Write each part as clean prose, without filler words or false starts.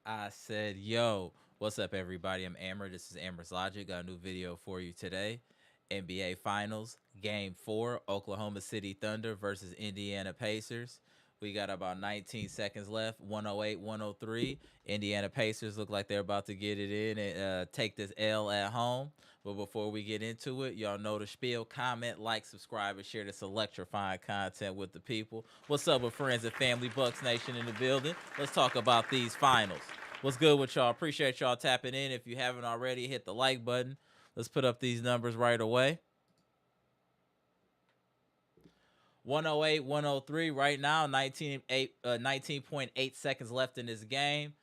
I said, yo, what's up, everybody? I'm Amara. This is amaraslogic. Got a new video for you today. NBA Finals, Game 4, Oklahoma City Thunder versus Indiana Pacers. We got about 19 seconds left, 108, 103. Indiana Pacers look like they're about to get it in and take this L at home. But before we get into it, y'all know the spiel. Comment, like, subscribe, and share this electrifying content with the people. What's up with friends and family? Bucks Nation in the building. Let's talk about these finals. What's good with y'all? Appreciate y'all tapping in. If you haven't already, hit the like button. Let's put up these numbers right away. 108, 103 right now, 19.8 seconds left in this game.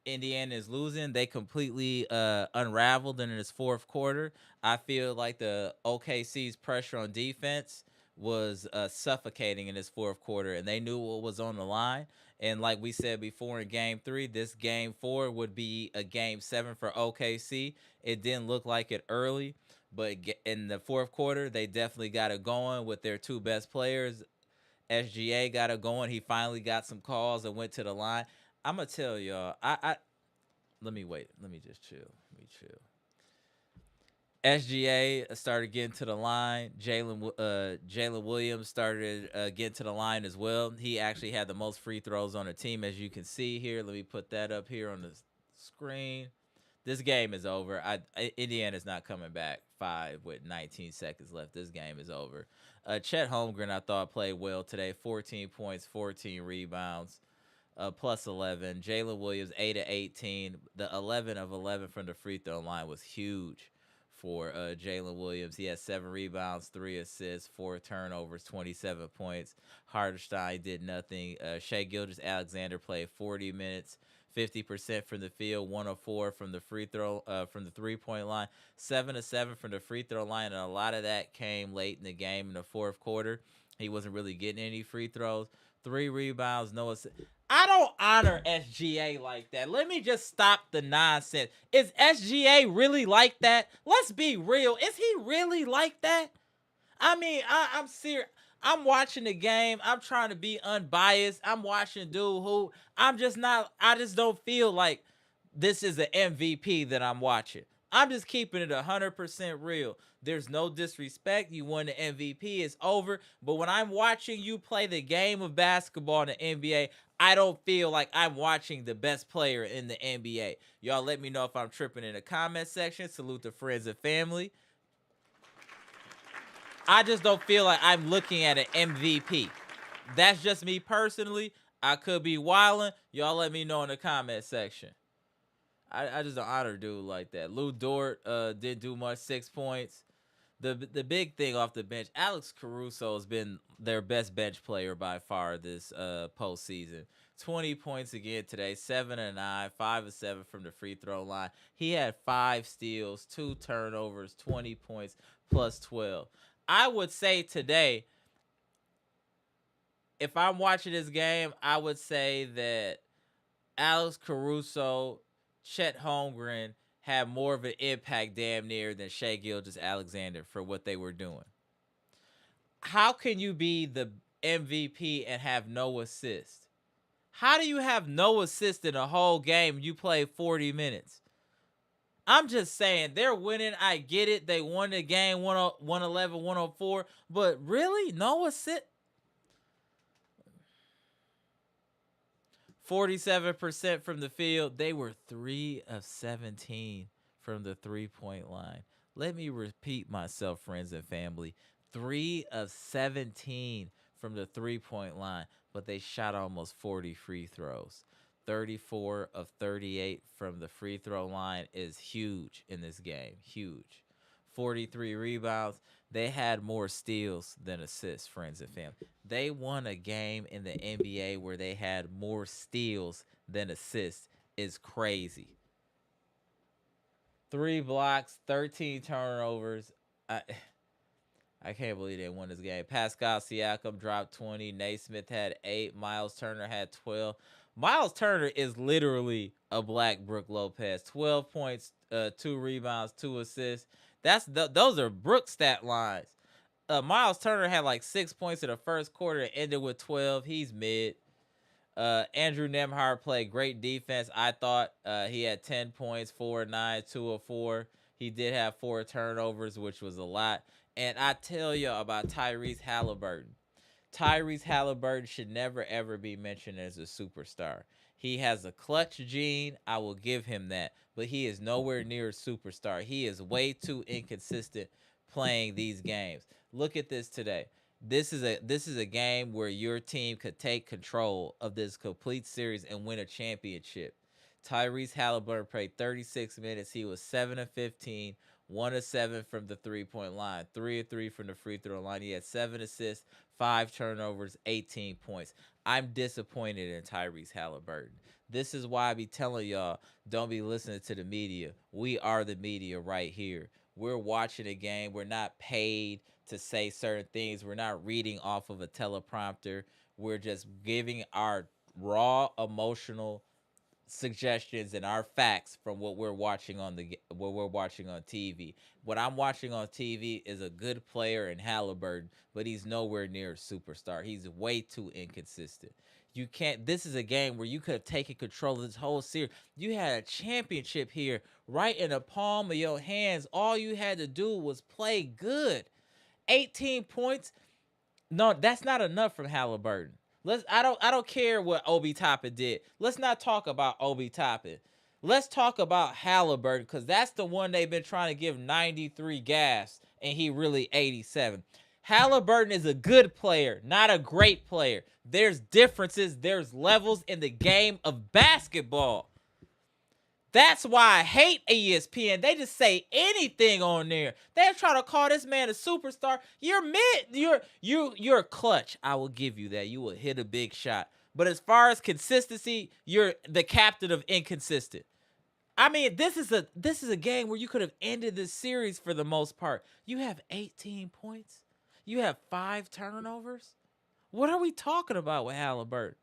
Indiana is losing. They completely unraveled in this fourth quarter. I feel like the OKC's pressure on defense was suffocating in this fourth quarter, and they knew what was on the line. And like we said before in game 3, this game 4 would be a game 7 for OKC. It didn't look like it early, but in the fourth quarter, they definitely got it going with their two best players. SGA got it going. He finally got some calls and went to the line. I'm gonna tell y'all. I let me wait. Let me just chill. Let me chill. SGA started getting to the line. Jalen Williams started getting to the line as well. He actually had the most free throws on the team, as you can see here. Let me put that up here on the screen. This game is over. Indiana's not coming back 5 with 19 seconds left. This game is over. Chet Holmgren, I thought, played well today. 14 points, 14 rebounds. Plus 11. Jalen Williams, 8 of 18. The 11 of 11 from the free throw line was huge for Jalen Williams. He had 7 rebounds, 3 assists, 4 turnovers, 27 points. Hardenstein did nothing. Shai Gilgeous-Alexander played 40 minutes, 50% from the field, 1 of 4 from the free throw, from the 3-point line, 7 of 7 from the free throw line, and a lot of that came late in the game in the fourth quarter. He wasn't really getting any free throws. 3 rebounds, no assists. I don't honor SGA like that. Let me just stop the nonsense. Is SGA really like that? Let's be real. Is he really like that? I mean, I'm serious. I'm watching the game. I'm trying to be unbiased. I'm watching dude who I'm just not. I just don't feel like this is an MVP that I'm watching. I'm just keeping it 100% real. There's no disrespect. You won the MVP. It's over. But when I'm watching you play the game of basketball in the NBA, I don't feel like I'm watching the best player in the NBA. Y'all let me know if I'm tripping in the comment section. Salute to friends and family. I just don't feel like I'm looking at an MVP. That's just me personally. I could be wilding. Y'all let me know in the comment section. I just don't honor dude like that. Lou Dort didn't do much, 6 points. The big thing off the bench, Alex Caruso has been their best bench player by far this postseason. 20 points again today, 7 of 9, 5 of 7 from the free throw line. He had 5 steals, 2 turnovers, 20 points, plus 12. I would say today, if I'm watching this game, I would say that Alex Caruso, Chet Holmgren had more of an impact damn near than Shai Gilgeous-Alexander for what they were doing. How can you be the MVP and have no assist? How do you have no assist in a whole game? You play 40 minutes. I'm just saying, they're winning. I get it. They won the game 111, 104. But really? No assist? 47% from the field. They were 3 of 17 from the 3-point line. Let me repeat myself, friends and family. 3 of 17 from the 3-point line, but they shot almost 40 free throws. 34 of 38 from the free throw line is huge in this game. Huge. 43 rebounds. They had more steals than assists, friends and family. They won a game in the NBA where they had more steals than assists. Is crazy. 3 blocks, 13 turnovers. I can't believe they won this game. Pascal Siakam dropped 20. Naismith had 8. Miles Turner had 12. Miles Turner is literally a black Brook Lopez. 12 points, 2 rebounds, 2 assists. Those are Brook stat lines. Miles Turner had like 6 points in the first quarter and ended with 12. He's mid. Andrew Nemhard played great defense. I thought he had 10 points, 4 of 9, 2 of 4. He did have 4 turnovers, which was a lot. And I tell you about Tyrese Haliburton. Tyrese Haliburton should never ever be mentioned as a superstar. He has a clutch gene. I will give him that. But he is nowhere near a superstar. He is way too inconsistent playing these games. Look at this today. This is a game where your team could take control of this complete series and win a championship. Tyrese Haliburton played 36 minutes. He was 7 of 15, 1 of 7 from the 3-point line, 3 of 3 from the free throw line. He had 7 assists, 5 turnovers, 18 points. I'm disappointed in Tyrese Haliburton. This is why I be telling y'all, don't be listening to the media. We are the media right here. We're watching a game. We're not paid to say certain things. We're not reading off of a teleprompter. We're just giving our raw emotional suggestions and our facts from what we're watching on TV. What I'm watching on TV is a good player in Haliburton, but he's nowhere near a superstar. He's way too inconsistent. You can't. This is a game where you could have taken control of this whole series. You had a championship here, right in the palm of your hands. All you had to do was play good. 18 points. No, that's not enough from Haliburton. I don't care what Obi Toppin did. Let's not talk about Obi Toppin. Let's talk about Haliburton, because that's the one they've been trying to give 93 gas, and he really 87. Haliburton is a good player, not a great player. There's differences, there's levels in the game of basketball. That's why I hate ESPN. They just say anything on there. They're trying to call this man a superstar. You're mid. You're clutch. I will give you that. You will hit a big shot. But as far as consistency, you're the captain of inconsistent. I mean, this is a game where you could have ended this series for the most part. You have 18 points. You have 5 turnovers. What are we talking about with Haliburton?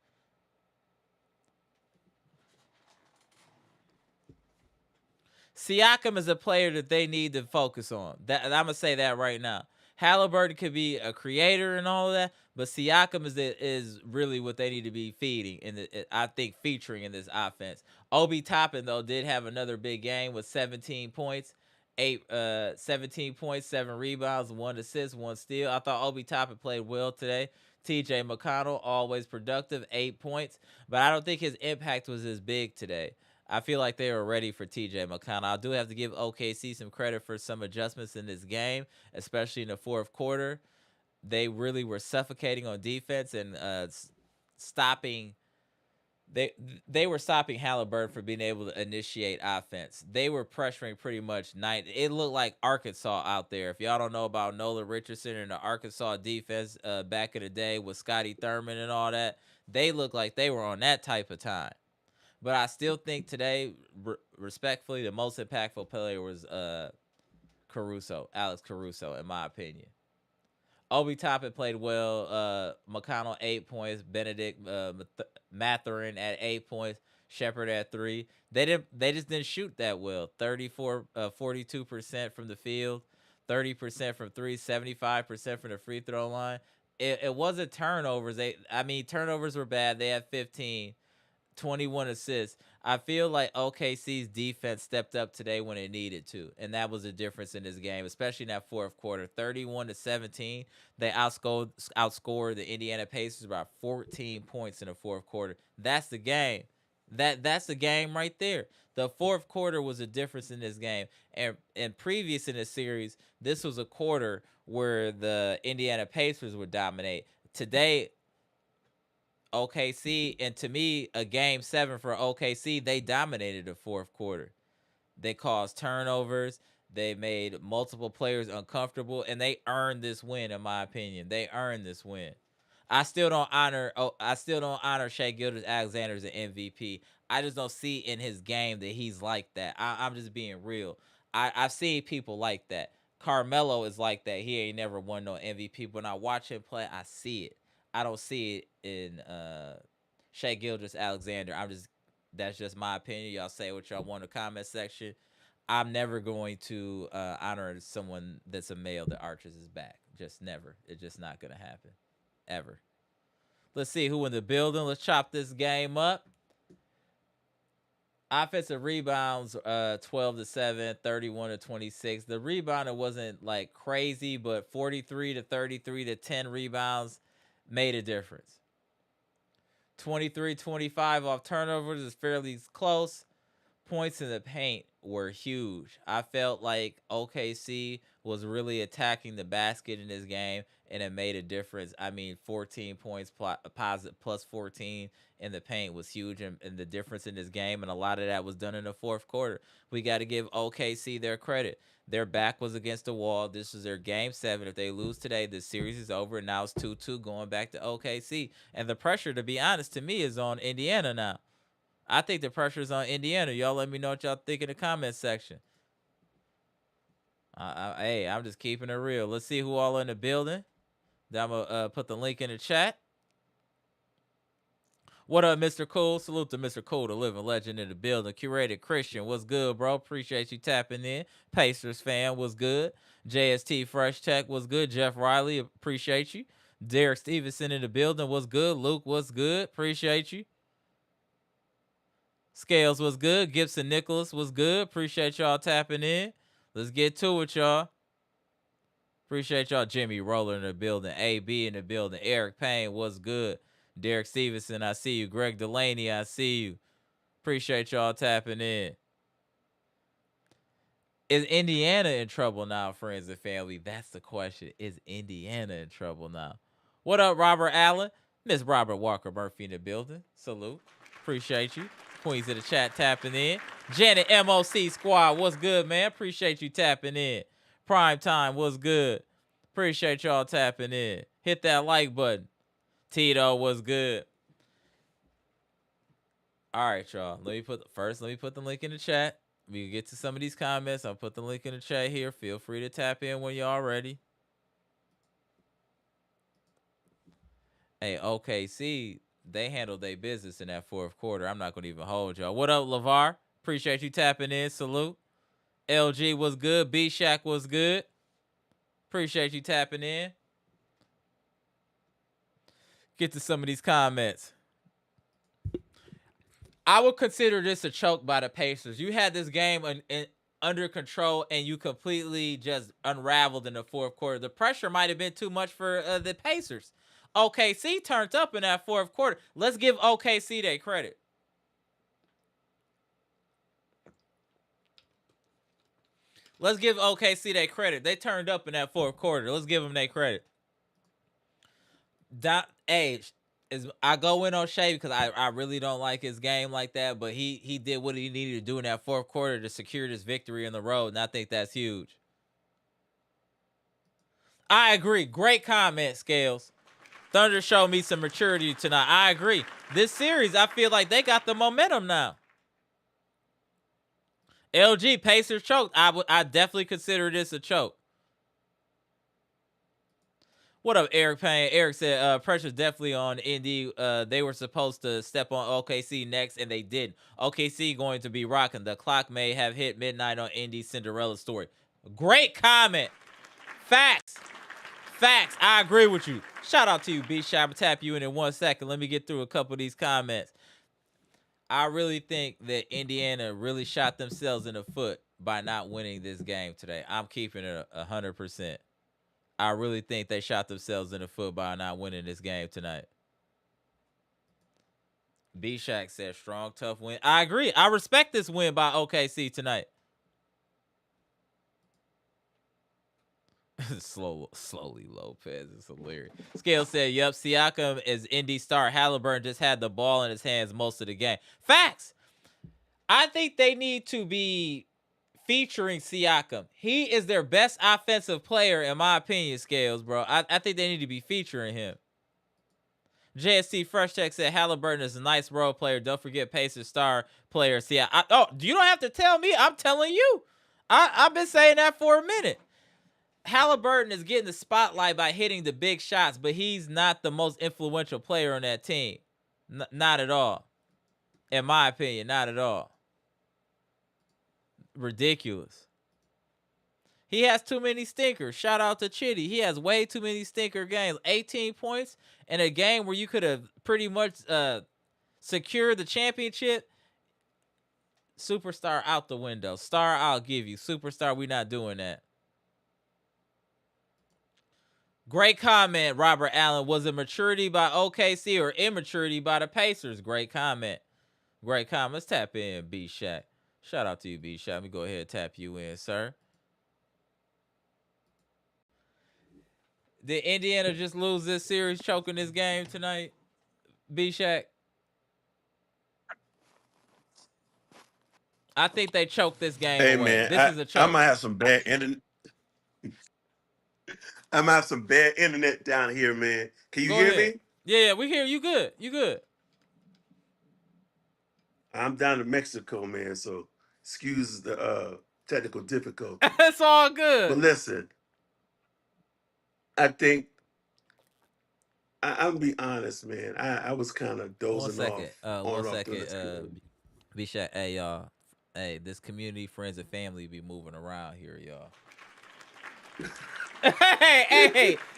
Siakam is a player that they need to focus on. That I'm gonna say that right now. Halliburton could be a creator and all of that, but Siakam is really what they need to be feeding I think featuring in this offense. Obi Toppin though did have another big game with 17 points, 17 points, 7 rebounds, 1 assist, 1 steal. I thought Obi Toppin played well today. TJ McConnell always productive, 8 points, but I don't think his impact was as big today. I feel like they were ready for TJ McConnell. I do have to give OKC some credit for some adjustments in this game, especially in the fourth quarter. They really were suffocating on defense and stopping. They were stopping Haliburton from being able to initiate offense. They were pressuring pretty much night. It looked like Arkansas out there. If y'all don't know about Nolan Richardson and the Arkansas defense back in the day with Scotty Thurman and all that, they looked like they were on that type of time. But I still think today, respectfully, the most impactful player was Alex Caruso, in my opinion. Obi Toppin played well. McConnell 8 points. Benedict Mathurin at 8 points. Shepard at 3. They just didn't shoot that well. 42% from the field, 30% from 3, 75% from the free throw line. It wasn't turnovers. Turnovers were bad. They had 15. 21 assists. I feel like OKC's defense stepped up today when it needed to, and that was a difference in this game, especially in that fourth quarter. 31-17, they outscored the Indiana Pacers by 14 points in the fourth quarter. That's the game. That's the game right there. The fourth quarter was a difference in this game, and previous in the series, this was a quarter where the Indiana Pacers would dominate. Today, OKC, and to me, a game 7 for OKC, they dominated the fourth quarter. They caused turnovers. They made multiple players uncomfortable, and they earned this win, in my opinion. They earned this win. I still don't honor Shai Gilgeous-Alexander as an MVP. I just don't see in his game that he's like that. I'm just being real. I've seen people like that. Carmelo is like that. He ain't never won no MVP. But when I watch him play, I see it. I don't see it in Shai Gilgeous-Alexander. That's just my opinion. Y'all say what y'all want in the comment section. I'm never going to honor someone that's a male that arches his back. Just never. It's just not gonna happen. Ever. Let's see who in the building. Let's chop this game up. Offensive rebounds, 12-7, 31-26. The rebounding wasn't like crazy, but 43-33 to 10 rebounds made a difference. 23-25 off turnovers is fairly close. Points in the paint were huge. I felt like OKC was really attacking the basket in this game, and it made a difference. I mean, 14 points positive plus 14 in the paint was huge, and the difference in this game, and a lot of that was done in the fourth quarter. We got to give OKC their credit. Their back was against the wall. This is their game 7. If they lose today, the series is over, and now it's 2-2 going back to OKC. And the pressure, to be honest, to me, is on Indiana now. I think the pressure is on Indiana. Y'all let me know what y'all think in the comment section. Hey, I'm just keeping it real. Let's see who all in the building. Then I'm going to put the link in the chat. What up, Mr. Cool? Salute to Mr. Cool, the living legend in the building. Curated Christian, what's good, bro? Appreciate you tapping in. Pacers fan, what's good? JST Fresh Tech, what's good? Jeff Riley, appreciate you. Derek Stevenson in the building, what's good? Luke, what's good? Appreciate you. Scales was good. Gibson Nicholas was good. Appreciate y'all tapping in. Let's get to it, y'all. Appreciate y'all. Jimmy Roller in the building. AB in the building. Eric Payne was good. Derek Stevenson, I see you. Greg Delaney, I see you. Appreciate y'all tapping in. Is Indiana in trouble now, friends and family? That's the question. Is Indiana in trouble now? What up, Robert Allen? Miss Robert Walker Murphy in the building. Salute. Appreciate you. Queens in the chat tapping in. Janet MOC Squad, what's good, man? Appreciate you tapping in. Prime Time, what's good? Appreciate y'all tapping in. Hit that like button. Tito, what's good? All right, y'all. Let me put the link in the chat. We can get to some of these comments. I'll put the link in the chat here. Feel free to tap in when y'all ready. Hey, OKC, they handled their business in that fourth quarter. I'm not going to even hold y'all. What up, LeVar? Appreciate you tapping in. Salute. LG was good. B-Shack was good. Appreciate you tapping in. Get to some of these comments. I would consider this a choke by the Pacers. You had this game under control, and you completely just unraveled in the fourth quarter. The pressure might have been too much for the Pacers. OKC turned up in that fourth quarter. Let's give OKC their credit. Let's give OKC their credit. They turned up in that fourth quarter. Let's give them their credit. I go in on Shea because I really don't like his game like that, but he did what he needed to do in that fourth quarter to secure this victory in the road, and I think that's huge. I agree. Great comment, Scales. Thunder showed me some maturity tonight. I agree. This series, I feel like they got the momentum now. LG, Pacers choked. I definitely consider this a choke. What up, Eric Payne? Eric said, pressure's definitely on Indy. They were supposed to step on OKC next, and they didn't. OKC going to be rocking. The clock may have hit midnight on Indy's Cinderella story. Great comment. Facts. Facts. I agree with you. Shout out to you, B-Shot. I'm going to tap you in 1 second. Let me get through a couple of these comments. I really think that Indiana really shot themselves in the foot by not winning this game today. I'm keeping it 100%. I really think they shot themselves in the foot by not winning this game tonight. B-Shack said, strong, tough win. I agree. I respect this win by OKC tonight. Slowly Lopez. It's hilarious. Scale said, yep, Siakam is Indy star. Haliburton just had the ball in his hands most of the game. Facts. I think they need to be featuring Siakam. He is their best offensive player, in my opinion, Scales, bro. I think they need to be featuring him. JST Fresh Tech said Haliburton is a nice role player. Don't forget Pacers star player. You don't have to tell me. I'm telling you. I've been saying that for a minute. Haliburton is getting the spotlight by hitting the big shots, but he's not the most influential player on that team. Not at all. In my opinion, not at all. Ridiculous. He has too many stinkers. Shout out to Chitty. He has way too many stinker games. 18 points in a game where you could have pretty much secured the championship. Superstar out the window. Star I'll give you. Superstar, we not doing that. Great comment, Robert Allen. Was it maturity by OKC or immaturity by the Pacers? Great comment. Great comment. Let's tap in, B Shaq. Shout out to you, B Shaq. Let me go ahead and tap you in, sir. Did Indiana just lose this series, choking this game tonight? B Shaq. I think they choked this game Hey away. man, This is a I choke. might have some bad internet. I might have some bad internet down here, man. Can you Go hear ahead. me? Yeah, we hear you good. You good. I'm down in Mexico, man. So excuse the technical difficulties. It's all But good. listen, I think I'm gonna be honest, man. I was kind of One dozing second. off on One and off during second. this game. B Shaq. Hey y'all. Hey, this community, friends, and family be moving around here, y'all.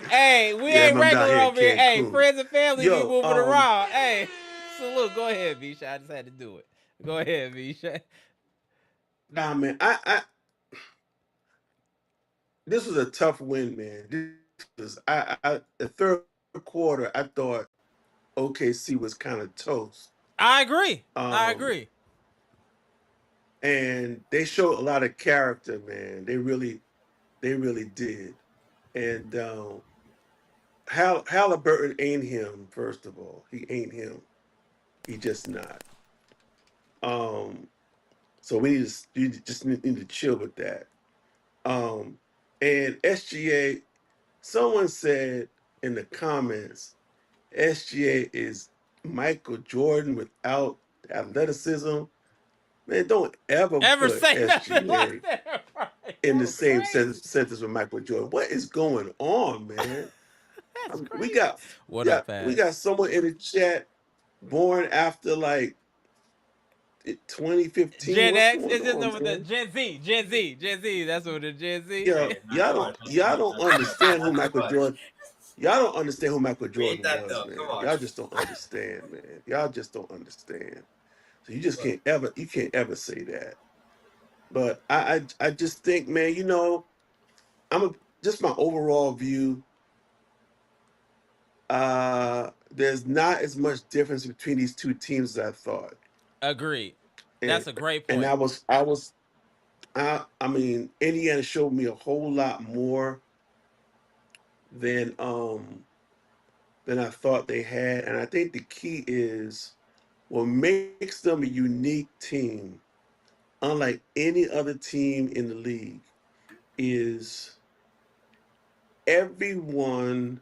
Hey, we Yeah, ain't I'm down regular here in over here. Hey, Cancun. friends and family be Yo, moving around. Hey, salute. Go ahead, Bisha. I just had to do it. Go ahead, Bisha. nah, man. This was a tough win, man. The third quarter, I thought OKC was kind of toast. I agree. I Um, agree. and they showed a lot of character, man. They really did. And Haliburton ain't him. First of all, he ain't him. He just not. Um, so you just need to chill with that. Um, and SGA, someone said in the comments, SGA is Michael Jordan without athleticism. Man, don't ever Ever put say nothing like SGA that? in the That's same crazy. sentence with Michael Jordan. What is going on, man? That's We crazy. got What yeah, up, we Pat? got someone in the chat born after like 2015. Gen What's X going is just on, number the man? Gen Z. Gen Z. Gen Z. That's what it is. Gen Z. Yeah, Hey, not too much. Not too y'all much. don't Not too much. understand who Not too Michael much. Jordan. Y'all don't understand who Michael Read Jordan that was, though. Come man. on. Y'all just don't understand, man. Y'all just don't understand. So you just Look, can't ever say that. But I just think, man, I'm a, just my overall view. There's not as much difference between these two teams as I thought, Agreed. and That's a great and point. I mean, Indiana showed me a whole lot more than um than I thought they had, and I think the key is what makes them a unique team, unlike any other team in the league, is everyone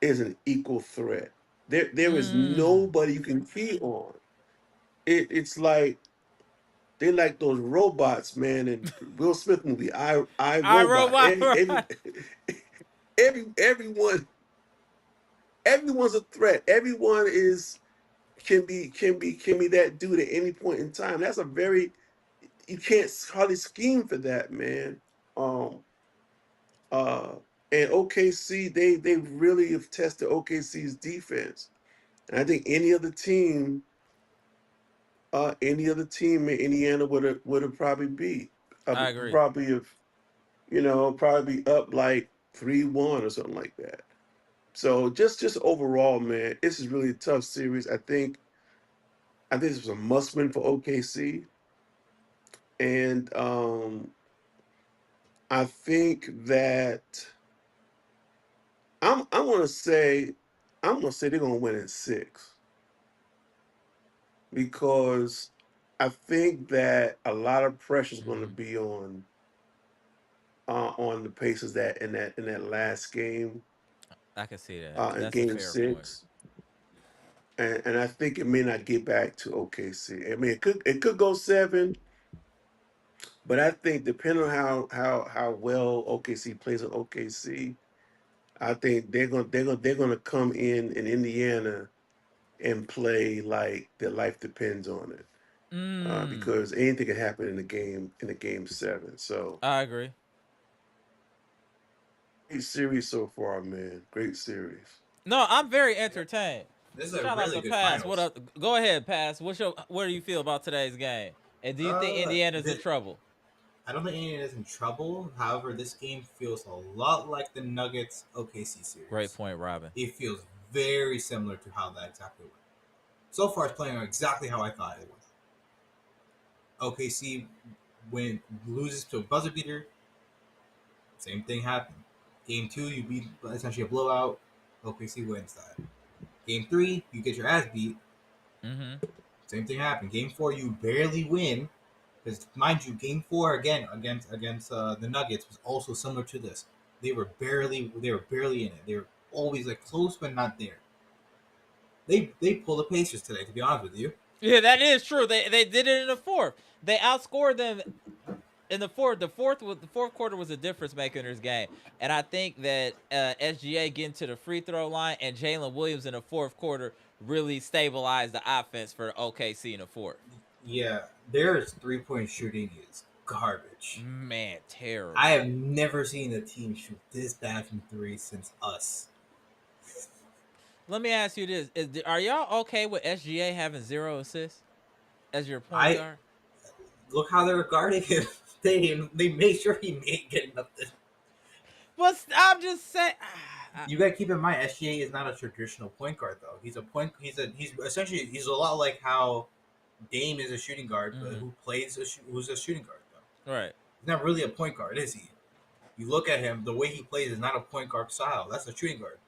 is an equal threat. There is Mm. nobody you can key on. It's like they like those robots, man. And Will Smith movie, I I Robot. robot. Right. Everyone everyone's a threat. Everyone is can be that dude at any point in time. That's a very you can't hardly scheme for that, man. Um uh and OKC, they really have tested OKC's defense. And I think any other team in Indiana would have probably beat. I agree. Probably have, probably be up like 3-1 or something like that. So just overall, man, this is really a tough series. I think this was a must win for OKC. And I think that I'm gonna say they're gonna win in six because I think that a lot of pressure is going to Mhm. be on the Pacers in that last game, I can see that. in That's a Game fair point. 6, and I think it may not get back to OKC. I mean, it could go 7, but I think depending on how well OKC plays at OKC, I think they're gonna come in Indiana and play like their life depends on it. Mm. Because anything can happen in the game 7. So I agree. series so far, man. Great series. No, I'm very Yeah, entertained. this is a Shout out really to good Pass. What finals. up? Go ahead, Pass. What do you feel about today's game? And do you think Indiana's in This, trouble? I don't think Indiana is in trouble. However, this game feels a lot like the Nuggets OKC Great series. point, Robin. It feels very similar to how that exactly went. So far, it's playing out exactly how I thought it would. OKC loses to a buzzer beater. Same thing happened. Game two, you beat essentially a blowout. OKC wins that. Game three, you get your ass beat. Mm-hmm. Same thing happened. Game four, you barely win. Because mind you, game four again against the Nuggets was also similar to this. They were barely in it. They were always like close but not there. They pulled the Pacers today. To be honest with you, Yeah, that is true. They did it in the fourth. They outscored them in the fourth. The fourth quarter was a difference maker in this game, and I think that SGA getting to the free throw line and Jalen Williams in the fourth quarter really stabilized the offense for OKC in the fourth. yeah, their 3-point shooting is garbage. Man, I terrible. have never seen a team shoot this bad from three since us. Let me ask you this: are y'all okay with SGA having 0 assists as your point I guard? look how they were guarding him. They made sure he made get nothing. But I'm just saying. You gotta keep in mind, SGA is not a traditional point guard though. He's essentially he's a lot like how Dame is a shooting guard, but Mhm. who's a shooting guard though. Right. He's not really a point guard, is he? You look at him, the way he plays is not a point guard style. That's a shooting guard.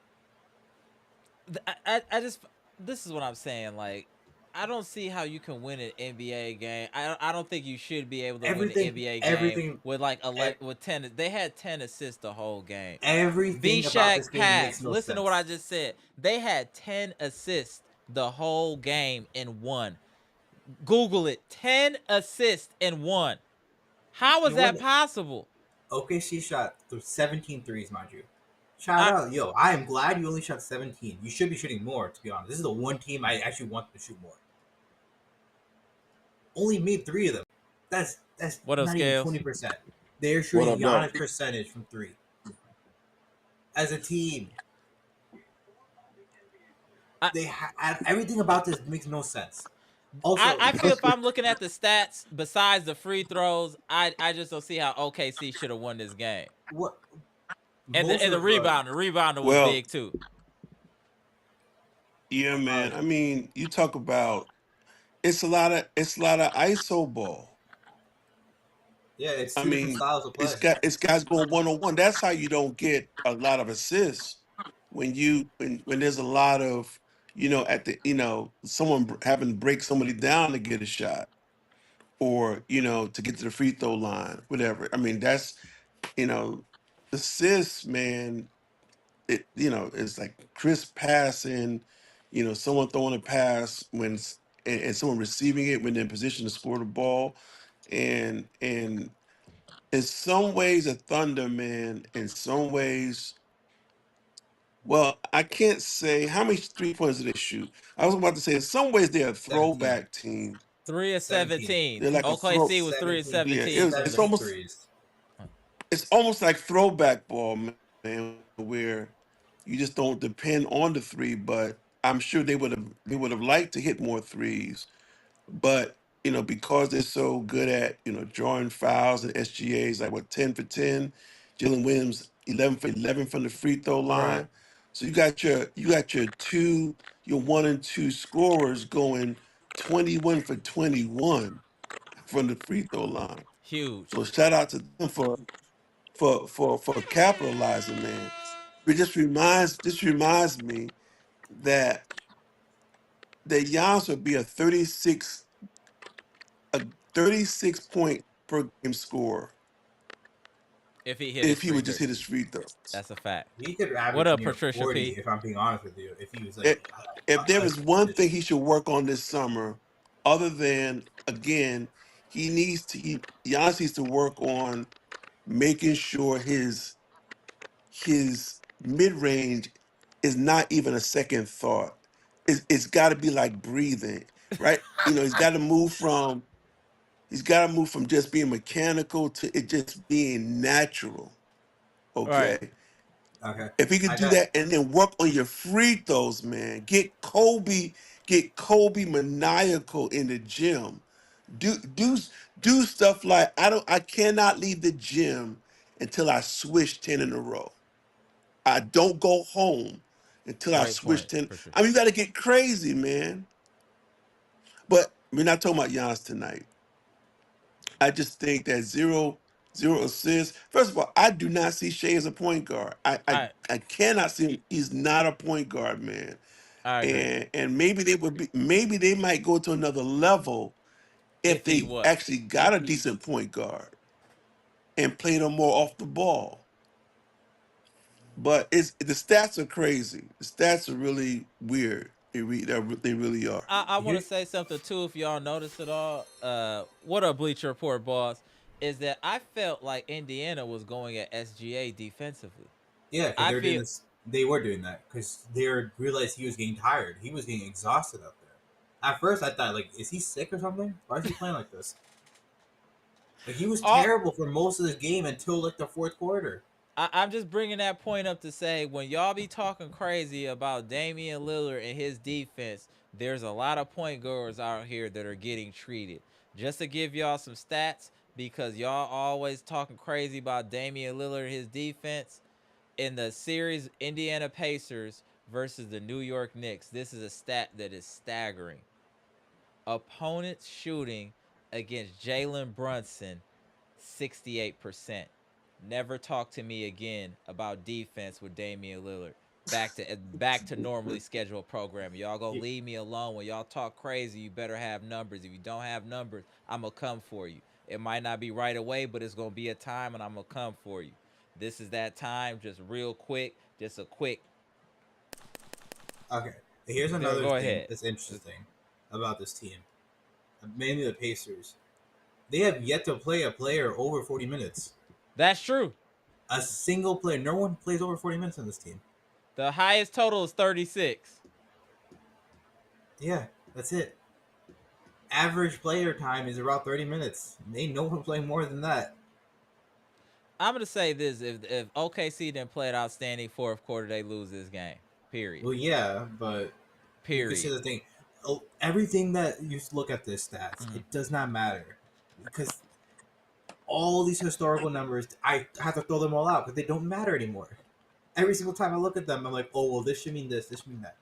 I just this is what I'm saying. Like, I don't see how you can win an NBA game. I don't think you should be able to win an Everything, NBA game everything, with like e- with 10. They had 10 assists the whole game. V everything about this Shack game makes pass. no Listen to what I sense. just said. They had 10 assists the whole game in one. Google it. 10 assists in one. How You is know that what? possible? OKC shot through 17 threes, mind you. Shout I out, yo! I am glad you only shot 17. You should be shooting more, to be honest. This is the one team I actually want to shoot more. Only made three of them. That's What up, not even Scales? 20%. They're What shooting up, though? Giannis percentage from three as a team. I, Everything about this makes no sense. I, Also, I feel if I'm looking at the stats besides the free throws, I just don't see how OKC should have won this game. what And the most and the of rebound, the rebounder was Well, big too. yeah, uh, man. I mean, you talk about it's a lot of ISO ball. yeah, it's I two different mean, styles of it's play. got it's guys going 1-on-1. That's how you don't get a lot of assists when there's a lot of at the someone having to break somebody down to get a shot or to get to the free throw line, whatever. I mean, that's you know assists, man. It's like crisp passing. Someone throwing a pass and someone receiving it when they're in position to score the ball, and in some ways a Thunder, man. In some ways, well, I can't say how many 3 pointers did they shoot. I was about to say in some ways they're a 17. throwback team. 3 of 17. 17. They're like a throw. OKC was 3 of 17 Yeah, 17 from it's 17 the. almost threes. it's almost like throwback ball, man, where you just don't depend on the three. But I'm sure they would have liked to hit more threes. But because they're so good at drawing fouls and SGAs, like what 10 for 10, Jalen Williams 11 for 11 from the free throw line. Right. So your 1 and 2 scorers going 21 for 21 from the free throw line. Huge. So shout out to them for capitalizing, man. It just reminds me that Giannis would be a 36 point per game score If he hit his if he free would just throw. hit his free throws. That's a fact. He could What average up, near Patricia 40 P? if I'm being honest with you. If he was I- like If there a is one thing consistent. he should work on this summer, other than again, Giannis needs to work on making sure his mid range is not even a second thought. It's got to be like breathing, right? He's got to move from just being mechanical to it just being natural. Right. Okay, Okay. If he could I do got. that and then work on your free throws, man, get Kobe maniacal in the gym. Do do do stuff like I cannot leave the gym until I swish 10 in a row. I don't go home until I Great swish point, 10. Patricia. I mean, you got to get crazy, man. But we're not talking about Giannis tonight. I just think that zero assists. First of all, I do not see Shea as a point guard. I I cannot see him. He's not a point guard, man. I agree. And maybe they might go to another level if If he they was. actually got a decent point guard and played him more off the ball. But it's the stats are crazy. The stats are really weird. They really are. I want Here, to say something too. If y'all notice it all, what up, Bleacher Report, boss? Is that I felt like Indiana was going at SGA defensively. yeah, because I they were doing feel this. They were doing that because they realized he was getting tired. He was getting exhausted out there. At first, I thought, like, is he sick or something? Why is he playing like this? Like, he was all. terrible for most of this game until like the fourth quarter. I'm just bringing that point up to say when y'all be talking crazy about Damian Lillard and his defense, there's a lot of point guards out here that are getting treated. Just to give y'all some stats, because y'all always talking crazy about Damian Lillard and his defense. In the series Indiana Pacers versus the New York Knicks, this is a stat that is staggering. Opponents shooting against Jalen Brunson 68%. Never talk to me again about defense with Damian Lillard. Back to normally scheduled programming. Y'all gonna leave me alone. When y'all talk crazy, you better have numbers. If you don't have numbers, I'm gonna come for you. It might not be right away, but it's gonna be a time and I'm gonna come for you. This is that time, just real quick, just a quick Okay, here's go, another go thing ahead. that's interesting about this team, mainly the Pacers. They have yet to play a player over 40 minutes. That's true. A single player. No one plays over 40 minutes on this team. The highest total is 36. Yeah, that's it. Average player time is around 30 minutes. They no one play more than that. I'm gonna say this: if OKC didn't play an outstanding fourth quarter, they lose this game. Period. Well, yeah, but you could say Period. the thing. Everything that you look at this stats, Mm. it does not matter because all these historical numbers, I have to throw them all out because they don't matter anymore. Every single time I look at them, I'm like, oh well, this should mean this should mean that.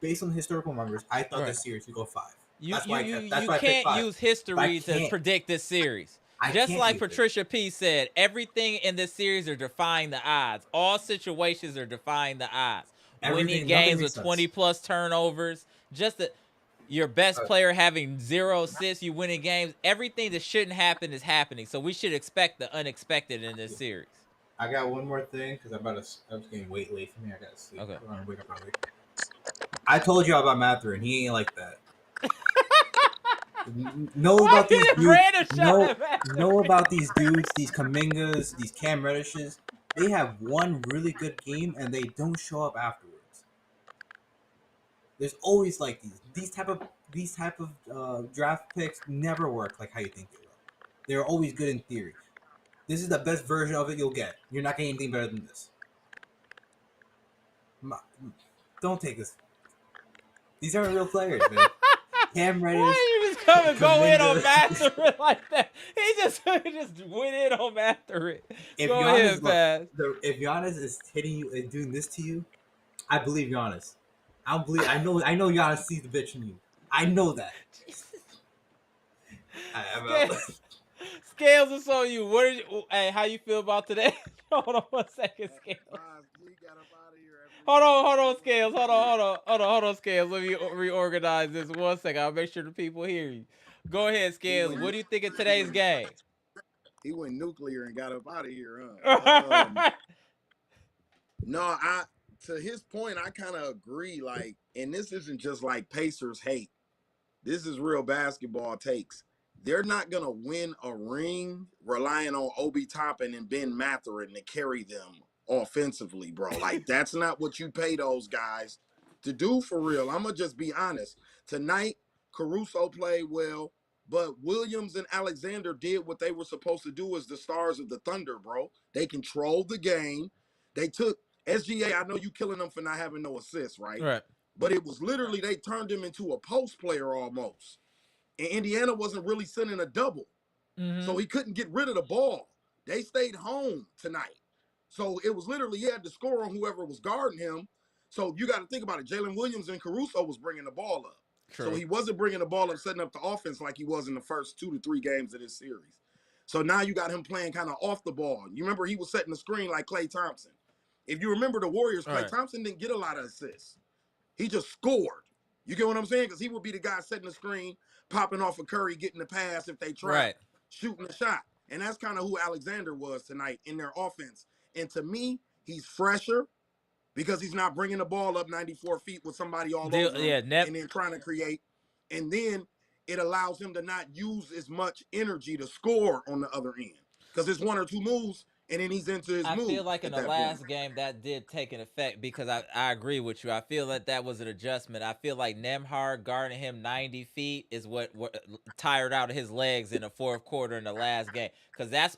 Based on the historical numbers, I thought Right. this series would go five. You That's you why you that's you why I picked can't five. use But I history to can't. predict this series. I Just can't like use it. Patricia P said, everything in this series are defying the odds. All situations are defying the odds. Winning Everything, nothing games makes with 20 sense. plus turnovers, just the, your best player having 0 assists, you winning games. Everything that shouldn't happen is happening. So we should expect the unexpected in this series. I got one more thing because I'm getting way late for me. I gotta sleep. Okay. I'm gonna wake up early. I told you about Matherin. He ain't like that. Know Why about these did dudes. Brandon shot Know him at know about these dudes. These Kamingas. These Cam Reddishes. They have one really good game and they don't show up afterwards. There's always like these type of draft picks never work like how you think they will. They're always good in theory. This is the best version of it you'll get. You're not getting anything better than this. Don't take this. These aren't real players, man. Cam Reddish. Why you just come and go in on Kaminga. Matherin like that? He just went in on Matherin. If Go Giannis, ahead, Paz. if Giannis is hitting you and doing this to you, I believe Giannis. I don't believe. I know Giannis sees the bitch in you. I know that. I'm out. Scales is on you. What did you? Hey, how you feel about today? Hold on 1 second, Scales. Hold on, Scales. Hold on, Scales. Let me reorganize this 1 second. I'll make sure the people hear you. Go ahead, Scales. What do you think of today's game? He went nuclear and got up out of here, huh? No, to his point, I kind of agree. Like, and this isn't just like Pacers hate. This is real basketball takes. They're not gonna win a ring relying on Obi Toppin and Ben Mathurin to carry them offensively, bro. Like, that's not what you pay those guys to do for real. I'm gonna just be honest. Tonight, Caruso played well, but Williams and Alexander did what they were supposed to do as the stars of the Thunder, bro. They controlled the game. They took SGA, I know you killing them for not having no assists, right? Right. But it was literally they turned him into a post player almost. And Indiana wasn't really sending a double. Mm-hmm. So he couldn't get rid of the ball. They stayed home tonight. So it was literally he had to score on whoever was guarding him. So you got to think about it. Jalen Williams and Caruso was bringing the ball up. So True. he wasn't bringing the ball up, setting up the offense like he was in the first 2 to 3 games of this series. So now you got him playing kind of off the ball. You remember he was setting the screen like Klay Thompson. If you remember the Warriors, All Klay right. Thompson didn't get a lot of assists. He just scored. You get what I'm saying? Because he would be the guy setting the screen, popping off of Curry, getting the pass if they trap, Right. shooting the shot. And that's kind of who Alexander was tonight in their offense. And to me, he's fresher because he's not bringing the ball up 94 feet with somebody all over him Yeah. and then trying to create. And then it allows him to not use as much energy to score on the other end because it's 1 or 2 moves and then he's into his I move feel like in at the that point. last game that did take an effect because I agree with you. I feel that that was an adjustment. I feel like Nemhard guarding him 90 feet is what tired out his legs in the fourth quarter in the last game because that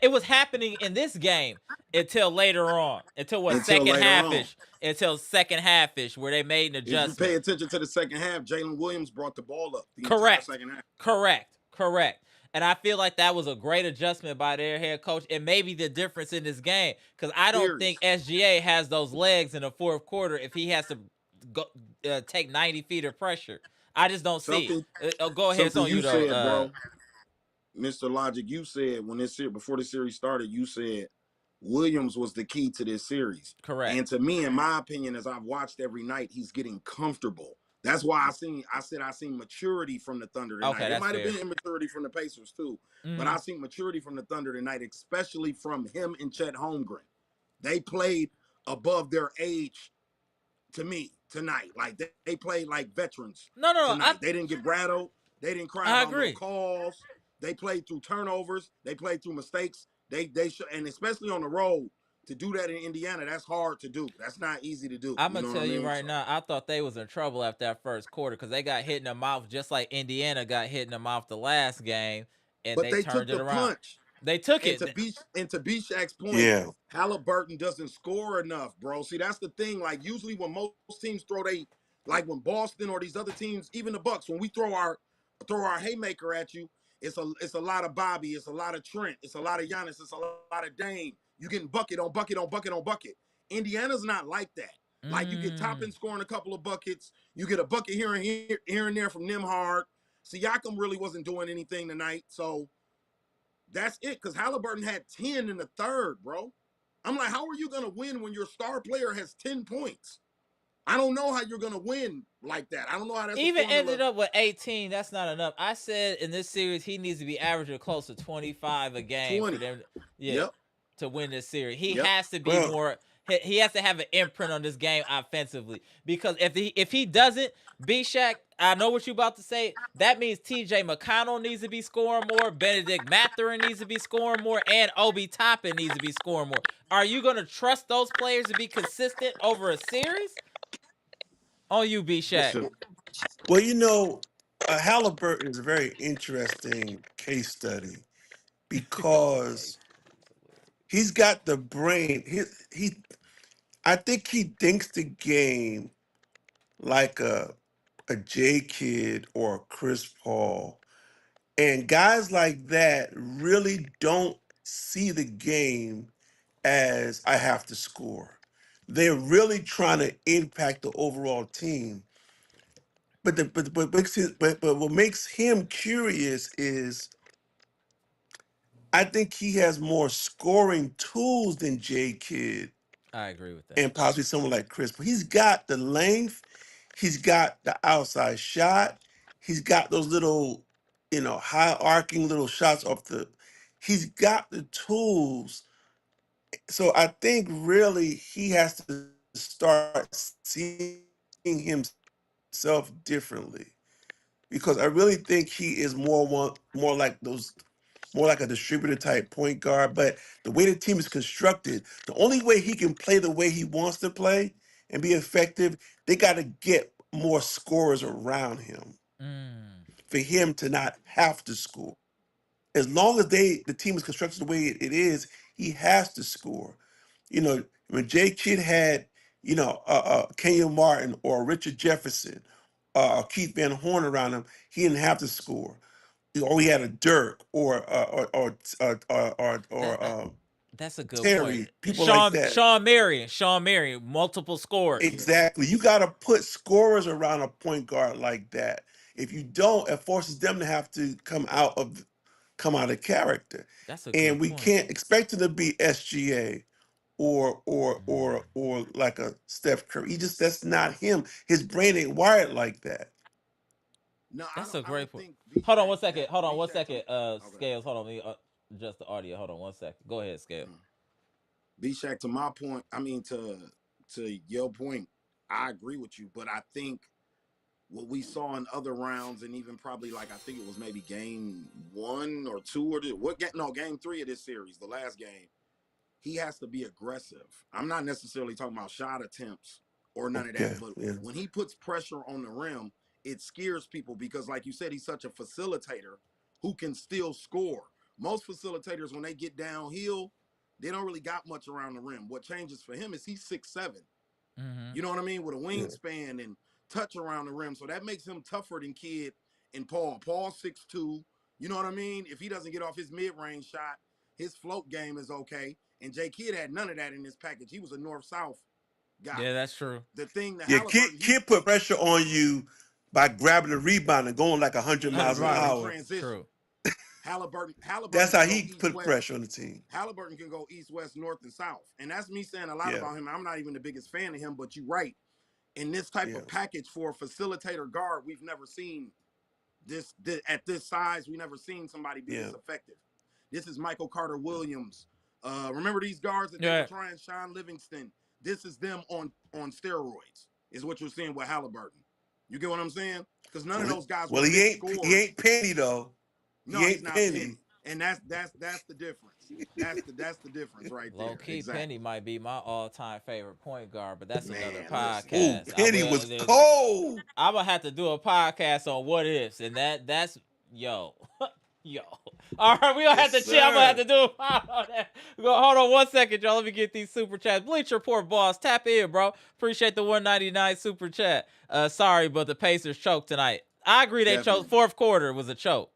it was happening in this game until later on, until what Until second later on. halfish, until second halfish where they made an If you adjustment. pay attention to the second half, Jalen Williams brought the ball up the entire Correct. second half. Correct. And I feel like that was a great adjustment by their head coach. And maybe the difference in this game. Because I don't think Series. SGA has those legs in the fourth quarter if he has to go take 90 feet of pressure. I just don't see Something it. Go ahead. It's something on you, you though. said, bro. Mr. Logic, you said when this before the series started, you said Williams was the key to this series. Correct. And to me, in my opinion, as I've watched every night, he's getting comfortable. That's why I seen maturity from the Thunder tonight. Okay, It that's might have fair. been immaturity from the Pacers too, but Mm-hmm. I seen maturity from the Thunder tonight, especially from him and Chet Holmgren. They played above their age to me tonight. Like they played like veterans No. tonight. They didn't get rattled. They didn't cry I about no agree. calls. They played through turnovers. They played through mistakes. And especially on the road to do that in Indiana, that's hard to do. That's not easy to do. I'm You gonna know what I tell you mean? right So, now. I thought they was in trouble after that first quarter because they got hit in the mouth just like Indiana got hit in the mouth the last game, and but they they turned took it the around. punch. They took And it. to be Shaq's point, Yeah. Haliburton doesn't score enough, bro. See, that's the thing. Like usually when most teams like when Boston or these other teams, even the Bucks, when we throw our haymaker at you, it's a lot of Bobby, it's a lot of Trent, it's a lot of Giannis, it's a lot of Dame. You getting bucket on bucket on bucket on bucket. Indiana's not like that. Like you get Mm. Toppin scoring a couple of buckets, you get a bucket here and there from Nimhard. Siakam really wasn't doing anything tonight, so that's it. Because Halliburton had 10 in the third, bro. I'm like, how are you gonna win when your star player has 10 points? I don't know how you're gonna win like that. I don't know how that's a Even formula. ended up with 18. That's not enough. I said in this series he needs to be averaging close to 25 a game for 20. them. Yeah, Yep. to win this series. He Yep. has to be Well, more. He has to have an imprint on this game offensively because if he doesn't, B Shaq, I know what you about to say. That means T.J. McConnell needs to be scoring more, Benedict Mathurin needs to be scoring more, and Obi Toppin needs to be scoring more. Are you gonna trust those players to be consistent over a series? On you, B Shaq. Listen, well, Halliburton is a very interesting case study because he's got the brain. I think he thinks the game like a J Kid or a Chris Paul, and guys like that really don't see the game as I have to score. They're really trying to impact the overall team. But what makes him curious is I think he has more scoring tools than J Kidd I agree with that. and possibly someone like Chris. But he's got the length, he's got the outside shot, he's got those little, high arcing little shots off the. He's got the tools. So I think really he has to start seeing himself differently because I really think he is more like more like a distributor type point guard. But the way the team is constructed, the only way he can play the way he wants to play and be effective, they got to get more scorers around him Mm. for him to not have to score. As long as the team is constructed the way it is, he has to score. You know, When Jay Kidd had, Kenyon Martin or Richard Jefferson, Keith Van Horn around him, he didn't have to score. Or he had a Dirk That or that's a good point. Terry, people like that. Sean Marion, multiple scores. Exactly. You got to put scorers around a point guard like that. If you don't, it forces them to have to come out of character. That's a And good we point. can't expect him to be SGA or like a Steph Curry. That's not him. His brain ain't wired like that. No, That's a I don't great point. think Hold on V-Shack, one second. that Hold on one V-Shack second. okay. Scales. Hold on. Let me adjust the audio. Hold on one second. Go ahead, Scales. V-Shack, to my point, I mean to your point, I agree with you, but I think what we saw in other rounds, and even probably like I think it was maybe game 1 or 2 or game 3 of this series, the last game, he has to be aggressive. I'm not necessarily talking about shot attempts or none of that, Okay. but Yeah. when he puts pressure on the rim, it scares people because, like you said, he's such a facilitator who can still score. Most facilitators, when they get downhill, they don't really got much around the rim. What changes for him is he's 6'7". Mm-hmm. You know what I mean? With a Yeah. wingspan and touch around the rim. So that makes him tougher than Kidd and Paul. Paul's 6'2". You know what I mean? If he doesn't get off his mid-range shot, his float game is okay. And Jay Kidd had none of that in his package. He was a north-south guy. Yeah, that's true. The thing that Yeah, Haliburton, Kid put pressure on you by grabbing the rebound and going like 100 miles an Right. in hour. transition. True. Halliburton That's how can go he put east-west. pressure on the team. Halliburton can go east, west, north, and south. And that's me saying a lot Yeah. about him. I'm not even the biggest fan of him, but you're right. In this type Yeah. of package for a facilitator guard, we've never seen this at this size. We never seen somebody be this effective. This is Michael Carter Williams. Remember these guards that they were trying? Sean Livingston. This is them on steroids. Is what you're seeing with Haliburton. You get what I'm saying? Because none of those guys were big scorers. He ain't Penny though. No, he's not Penny. And that's the difference. That's the difference right there. Low key, Exactly. Penny might be my all-time favorite point guard, but that's another listen. podcast. Penny was cold. I'm gonna have to do a podcast on what ifs, and that's yo. All right, we gonna have to chill. I'm gonna have to do a pod on that. Hold on one second, y'all. Let me get these super chats. Bleacher Report boss, tap in, bro. Appreciate the 199 super chat. Sorry, but the Pacers choked tonight. I agree they choked. Fourth quarter was a choke.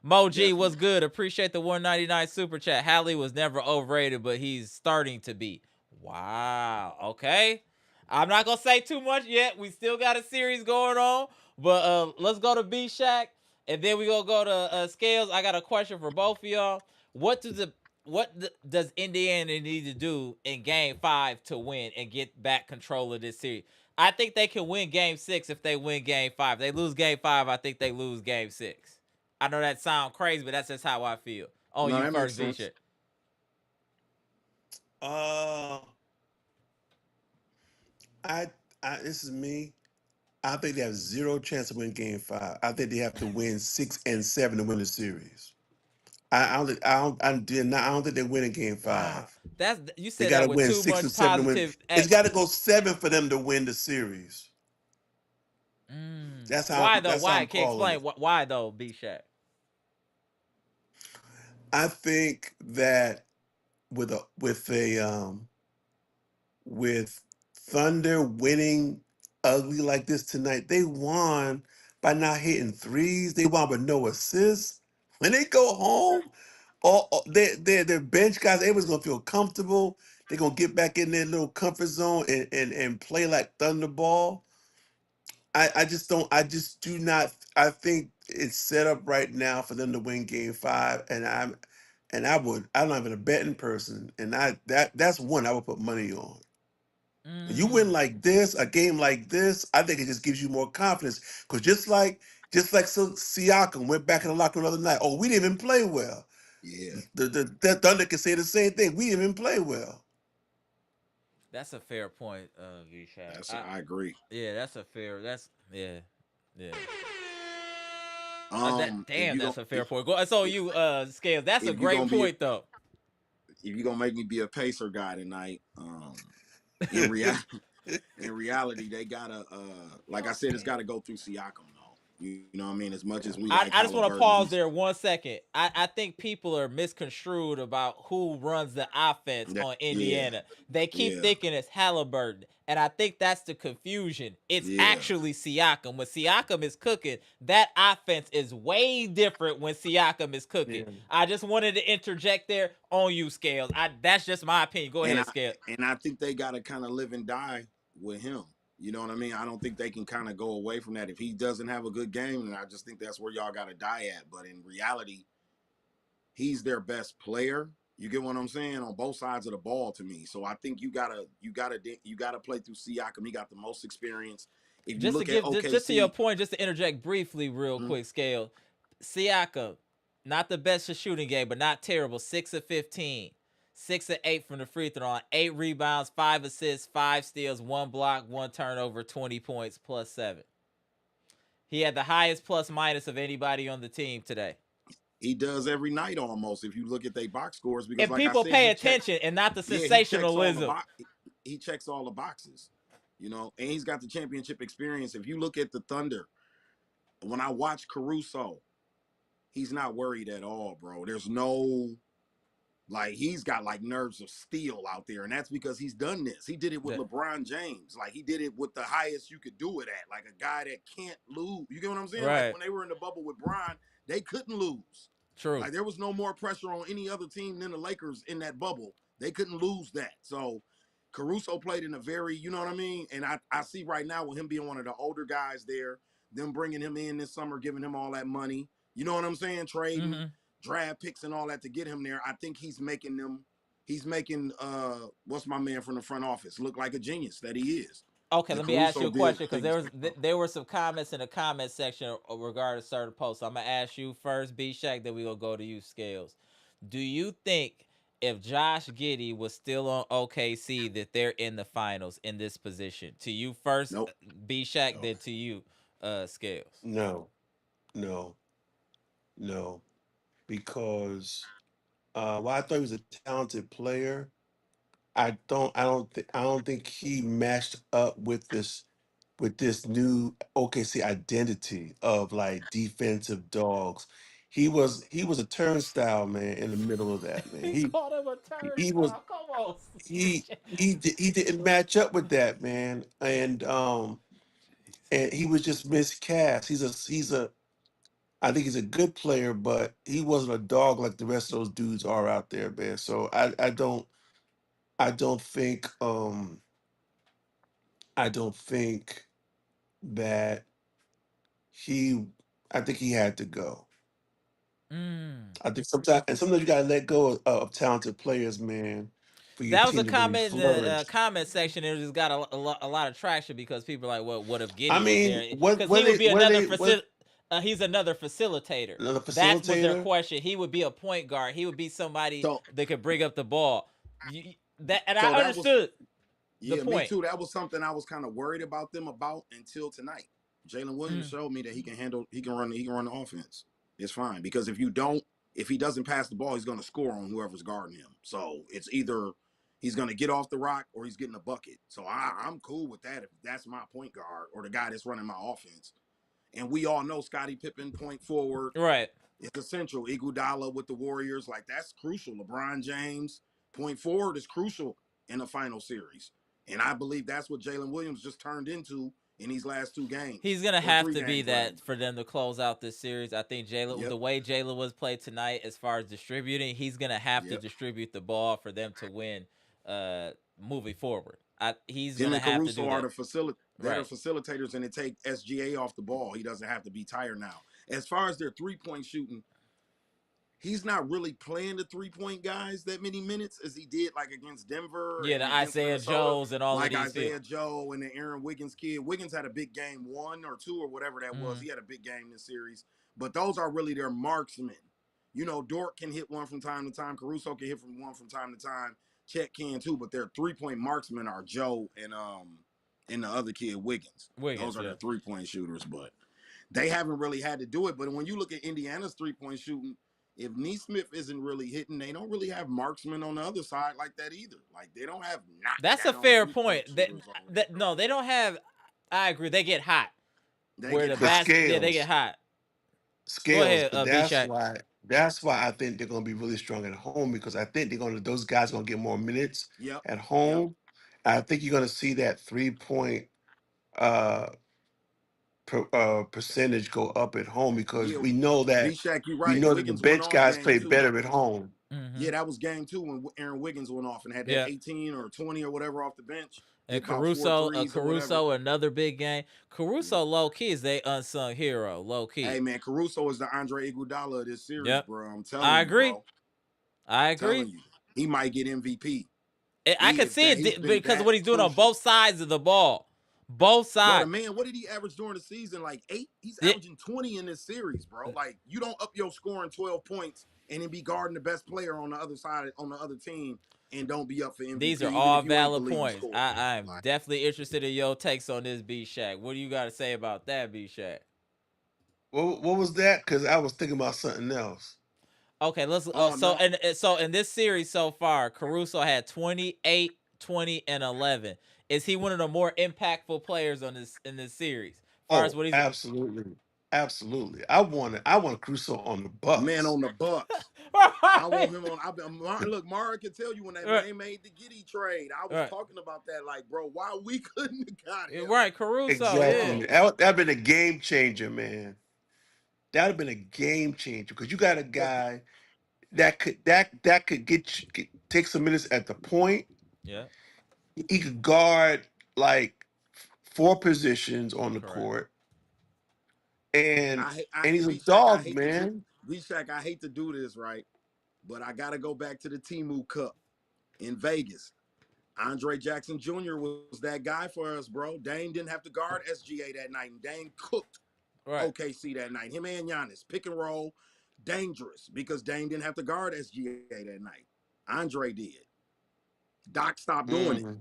Mo G was good. Appreciate the 199 super chat. Hallie was never overrated, but he's starting to be. Wow. Okay. I'm not gonna say too much yet. We still got a series going on, but let's go to B Shack, and then we gonna go to Scales. I got a question for both of y'all. What does Indiana need to do in Game 5 to win and get back control of this series? I think they can win Game 6 if they win Game 5. They lose Game 5. I think they lose Game 6. I know that sounds crazy, but that's just how I feel. Oh, no, you first, B Shack. This is me. I think they have zero chance to win Game 5. I think they have to win 6 and 7 to win the series. I don't think they win in Game 5. Wow. You said they gotta that with win too 6 much and 7 to win. positive. It's got to go 7 for them to win the series. That's how. Why though? That's Why? how Can't explain why though, B Shack. I think that with Thunder winning ugly like this tonight, they won by not hitting threes. They won with no assists. When they go home, their bench guys, everyone's gonna feel comfortable. They're gonna get back in their little comfort zone and play like Thunder ball. I just do not. I think it's set up right now for them to win Game 5, and I'm not even a betting person, and that's one I would put money on. You win like this, a game like this, I think it just gives you more confidence. Because just like Siakam went back in the locker room the other night, oh, we didn't even play well. Yeah. The Thunder can say the same thing. We didn't even play well. That's a fair point, V-Shack. I agree. Yeah, that's a fair. Yeah. That's a fair point. So you, Scales. That's a great point, though. If you're gonna make me be a Pacer guy tonight, in reality, they gotta, like I said, it's gotta go through Siakam though. You know what I mean? As much as we I, like I just want to Haliburton, pause there 1 second. I think people are misconstrued about who runs the offense on yeah, Indiana. They keep yeah, thinking it's Haliburton, and I think that's the confusion. It's yeah. actually Siakam. When Siakam is cooking, that offense is way different when Siakam is cooking. Yeah. I just wanted to interject there on you, Scales. That's just my opinion. Go And ahead, Scales. I think they got to kind of live and die with him. You know what I mean? I don't think they can kind of go away from that. If he doesn't have a good game, and I just think that's where y'all got to die at. But in reality, he's their best player. You get what I'm saying? On both sides of the ball to me. So I think you gotta play through Siakam. He got the most experience. If you Just to look at give just to your OKC, point, just to interject briefly, real quick, Scale. Siakam, not the best for shooting game, but not terrible. 6 of 15, 6 of 8 from the free throw line, 8 rebounds, 5 assists, 5 steals, 1 block, 1 turnover, 20 points, +7. He had the highest plus minus of anybody on the team today. he does every night almost. If you look at their box scores, because If like I people said, pay attention and not the sensationalism. he checks all the boxes. You know, and he's got the championship experience. If you look at the Thunder, when I watch Caruso, he's not worried at all, bro. There's no like he's got like nerves of steel out there, and that's because he's done this. He did it with LeBron James. Like he did it with the highest you could do it at, like a guy that can't lose. You get what I'm saying? Right. Like when they were in the bubble with Bron, they couldn't lose. True. Like there was no more pressure on any other team than the Lakers in that bubble. They couldn't lose that. So Caruso played in a very, you know what I mean? And I see right now with him being one of the older guys there, them bringing him in this summer, giving him all that money. You know what I'm saying? Trading draft picks and all that to get him there. I think he's making what's my man from the front office look like a genius that he is. Okay, And let me ask Caruso you a did question because things. there were some comments in the comment section regarding certain posts. I'm gonna ask you first, B Shack, then we gonna go to you, Scales. Do you think if Josh Giddey was still on OKC that they're in the finals in this position? To you first, Nope. B Shack, No. then to you, Scales. No. No. No. Because while I thought he was a talented player, I don't think he matched up with this new OKC identity of like defensive dogs. He was a turnstile, man, in the middle of that, man. He called him a He was turnstile. Come on, he CJ. he didn't match up with that, man. And he was just miscast. He's a I think he's a good player, but he wasn't a dog like the rest of those dudes are out there, man. So I don't think I don't think that he I think he had to go. Mm. I think sometimes you gotta let go of talented players, man, for your That was a team to really comment in the flourish. comment section. It just got a lot of traction because people are like, well, what if I Giddy was mean, there? Because he would be he's another facilitator. another That was their facilitator? question. He would be a point guard. He would be somebody So that could bring up the ball. And so I that was understood the yeah, me point. too. That was something I was kind of worried about them about until tonight. Jalen Williams showed me that he can run the offense. It's fine because if he doesn't pass the ball, he's going to score on whoever's guarding him. So it's either he's going to get off the rock or he's getting a bucket. So I'm cool with that if that's my point guard or the guy that's running my offense. And we all know Scottie Pippen point forward. Right. It's essential. Iguodala with the Warriors, like that's crucial. LeBron James point forward is crucial in the final series. And I believe that's what Jalen Williams just turned into in these last 2 games. He's gonna Or have 3 to be games, that rather. for them to close out this series. I think Jalen, Yep. the way Jalen was played tonight, as far as distributing, he's gonna have to Yep. distribute the ball for them to win. Moving forward, he's Him gonna and have to do Caruso are that. they're Right. the facilitators, and they take SGA off the ball. He doesn't have to be tired now. As far as their 3-point shooting, he's not really playing the 3-point guys that many minutes as he did like against Denver Yeah, and the against Isaiah Minnesota. Joes and all of Like these people. Isaiah Joe and the Aaron Wiggins kid. Wiggins had a big game 1 or 2 or whatever that was. He had a big game this series. But those are really their marksmen. You know, Dort can hit one from time to time. Caruso can hit from one from time to time. Chet can too. But their 3-point marksmen are Joe and the other kid Wiggins. Those are their 3-point shooters. But they haven't really had to do it. But when you look at Indiana's 3-point shooting, if Neesmith isn't really hitting, they don't really have marksmen on the other side like that either. Like they don't have knockdown. That's a fair 3-point point. shooters No, they don't have. I agree. They get hot. They where get the But hot. basket, yeah, they get Scales, hot. Go Scales, ahead, but B that's Shaq. why I think they're gonna be really strong at home because I think those guys gonna get more minutes Yep. at Yep. home. I think you're gonna see that 3 point uh, percentage go up at home because Yeah. B Shack, you we right. know that the Wiggins went bench off guys game play two. better at home. Mm-hmm. Yeah, that was game two when Aaron Wiggins went off and had that Yeah. 18 or 20 or whatever off the bench. And Hit about four threes or whatever. Caruso, another big game. Caruso, low key, is they unsung hero, low Hey key. man, Caruso is the Andre Iguodala of this series, Yep, bro. I'm telling I you, agree. bro. I Telling agree. you, he might get MVP. I He can is see that. He's it been because of that what he's doing on crucial, both sides of the ball. Both bro. The sides. man, what did he average during the season? Like 8. He's Yeah, averaging 20 in this series, bro. Like you don't up your scoring 12 points and then be guarding the best player on the other side on the other team and don't be up for these MVP, are even all if you ain't the valid leading points. scorer. I'm Like, definitely interested in your takes on this, B Shaq. What do you got to say about that, B Shaq? What was that? Because I was thinking about something else. Okay, let's. oh no, So in this series so far, Caruso had 28, 20, and 11. Is he one of the more impactful players on this in this series? As far as Oh, what he's absolutely, absolutely. I want Crusoe on the man Bucks. on the Bucks. I want right, him on. Look, Mara can tell you when right, they made the Giddy trade. I was right, talking about that. Like, bro, why we couldn't have got him? right, Caruso, Exactly, yeah, man. Oh, That'd been a game changer, man. That'd have been a game changer because you got a because guy that could take some minutes at the point. yeah, He could guard like four positions on the correct. court, and I he's a B Shack, I dog, hate to do man. B Shack, I hate to do this, right? But I gotta go back to the Timu Cup in Vegas. Andre Jackson Jr. was that guy for us, bro. Dame didn't have to guard SGA that night, and Dame cooked Right. OKC that night. Him and Giannis, pick and roll, dangerous because Dame didn't have to guard SGA that night. Andre did. Doc stopped doing it. Hmm.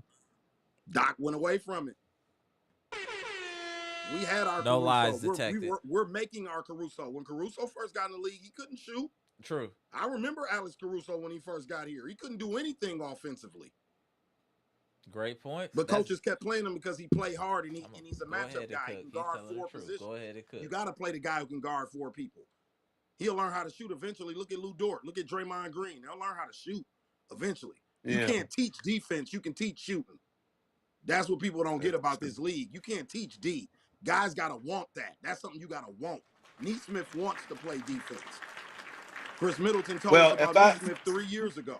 Doc went away from it. We had our No Caruso. lies detected. We're making our Caruso. When Caruso first got in the league, he couldn't shoot. True. I remember Alex Caruso when he first got here. He couldn't do anything offensively. Great points. But That's. coaches kept playing him because he played hard and I'm gonna he's a go matchup ahead and guy. He cook. can He guard telling the four truth. Go positions. ahead and You cook. got to play the guy who can guard four people. He'll learn how to shoot eventually. Look at Lou Dort. Look at Draymond Green. They'll learn how to shoot eventually. You Yeah, can't teach defense. You can teach shooting. That's what people don't get that's about true. this league. You can't teach D. Guys got to want that. That's something you got to want. Neesmith wants to play defense. Chris Middleton told us Well, if about I Neesmith 3 years ago.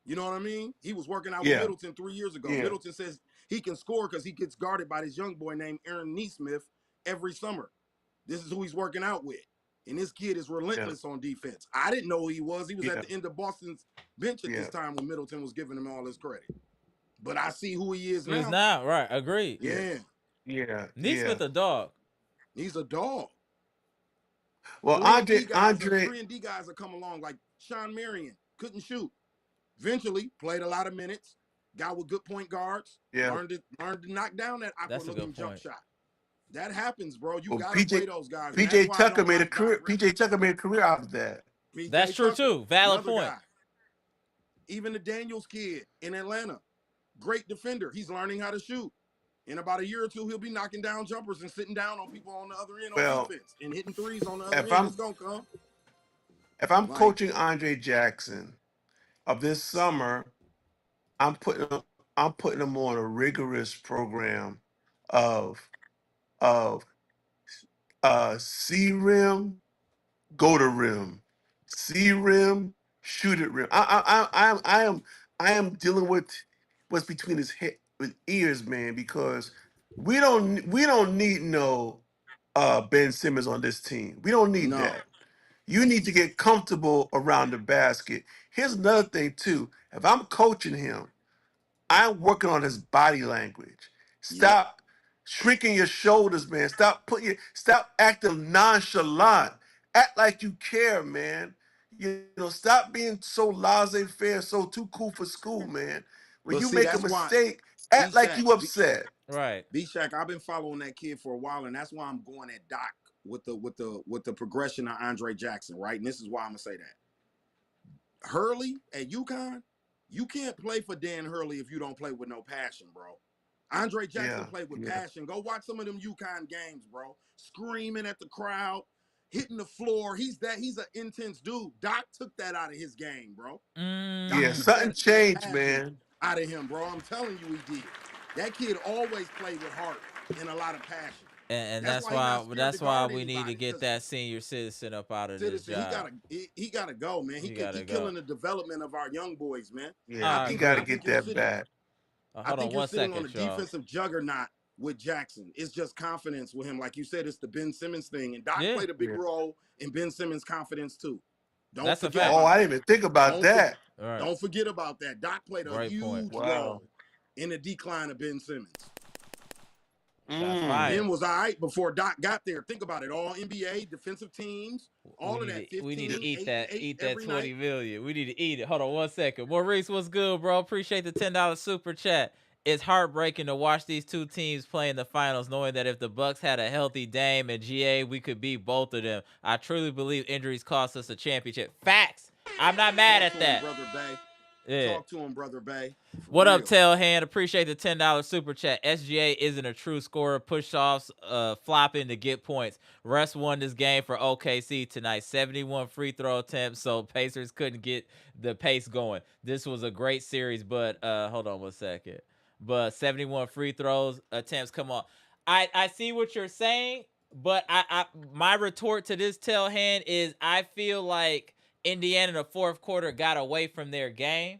You know what I mean? He was working out with yeah Middleton 3 years ago. yeah Middleton says he can score because he gets guarded by this young boy named Aaron Neesmith every summer. This is who he's working out with. And this kid is yeah relentless on defense. I didn't know who he was. He was at yeah the end of Boston's bench at this yeah time when Middleton was giving him all his credit. But I see who he is Is now. now right. Agreed. yeah Yeah, yeah yeah. Neesmith a dog. he's a dog. Well, 3 and D guys, Andre, 3 and D guys have come along like Sean Marion, couldn't shoot. Eventually, played a lot of minutes. Guy with good point guards. yeah. Learned to knock down that That's awkward a good looking jump point. shot. That happens, bro. You Well, gotta play those guys, and that's PJ why I Tucker don't made a like Doc career. Rivers. PJ Tucker made a career out of that. That's PJ true Tucker, too. Valid another point. guy. Even the Daniels kid in Atlanta, great defender. He's learning how to shoot. In about a year or two, he'll be knocking down jumpers and sitting down on people on the other end on Well, defense and hitting threes on the other if end. I'm It's gonna come. if I'm Like, coaching Andre Jackson of this summer, I'm putting him, I'm putting him on a rigorous program of of C rim, go to rim, C rim, shoot at rim. I am dealing with what's between his head with ears, man, because we don't need no Ben Simmons on this team. We don't need no. that. You need to get comfortable around the basket. Here's another thing too. If I'm coaching him, I'm working on his body language. Yep. Stop shrinking your shoulders, man. Stop acting nonchalant. Act like you care, man. You know, stop being so laissez-faire, so too cool for school, man. When But you see, make a that's why mistake, B act like Shack, you upset. Right. B Shack, I've been following that kid for a while, and that's why I'm going at Doc with the progression of Andre Jackson, right? And this is why I'm gonna say that. Hurley at UConn, you can't play for Dan Hurley if you don't play with no passion, bro. Andre Jackson Yeah, played with yeah. passion. Go watch some of them UConn games, bro. Screaming at the crowd, hitting the floor. He's an intense dude. Doc took that out of his game, bro. Doc Yeah, Mm. took something that changed, passion man. out of him, bro. I'm telling you, he did. That kid always played with heart and a lot of passion. And That's why he's not scared to that's why guard we need to anybody. get Because that senior citizen up out of this Citizen, job. he gotta go, man. He He gotta go. killing the development of our young boys, man. Yeah, I he got to agree. I think get you're that sitting back. I Hold on think you're one sitting on second, a y'all. defensive juggernaut with Jackson. It's just confidence with him. Like you said, it's the Ben Simmons thing. And Doc Yeah, played a big Yeah. role in Ben Simmons' confidence too. Don't that's a forget fact. Oh, about I that. didn't even think about Don't for, that. All right, don't forget about that. Doc played a great point. huge Wow. role in the decline of Ben Simmons. Shots Mm. fired. Ben was all right before Doc got there. Think about it. All NBA defensive teams, all of that. We need to 15, eat 8, and 8 eat that every 20 night. million. We need to eat it. Hold on one second. Maurice, what's good, bro? Appreciate the $10 super chat. It's heartbreaking to watch these two teams play in the finals, knowing that if the Bucks had a healthy Dame and GA, we could beat both of them. I truly believe injuries cost us a championship. Facts. I'm not mad Talk at to him, that. Brother Bay. Yeah. Talk to him, Brother Bay. For What up, real. Tailhand? Appreciate the $10 super chat. SGA isn't a true scorer. Push-offs, flopping to get points. Russ won this game for OKC tonight. 71 free throw attempts, so Pacers couldn't get the pace going. This was a great series, but hold on one second. But 71 free throws attempts, come on. I see what you're saying, but I my retort to this Tailhand is I feel like Indiana in the fourth quarter got away from their game.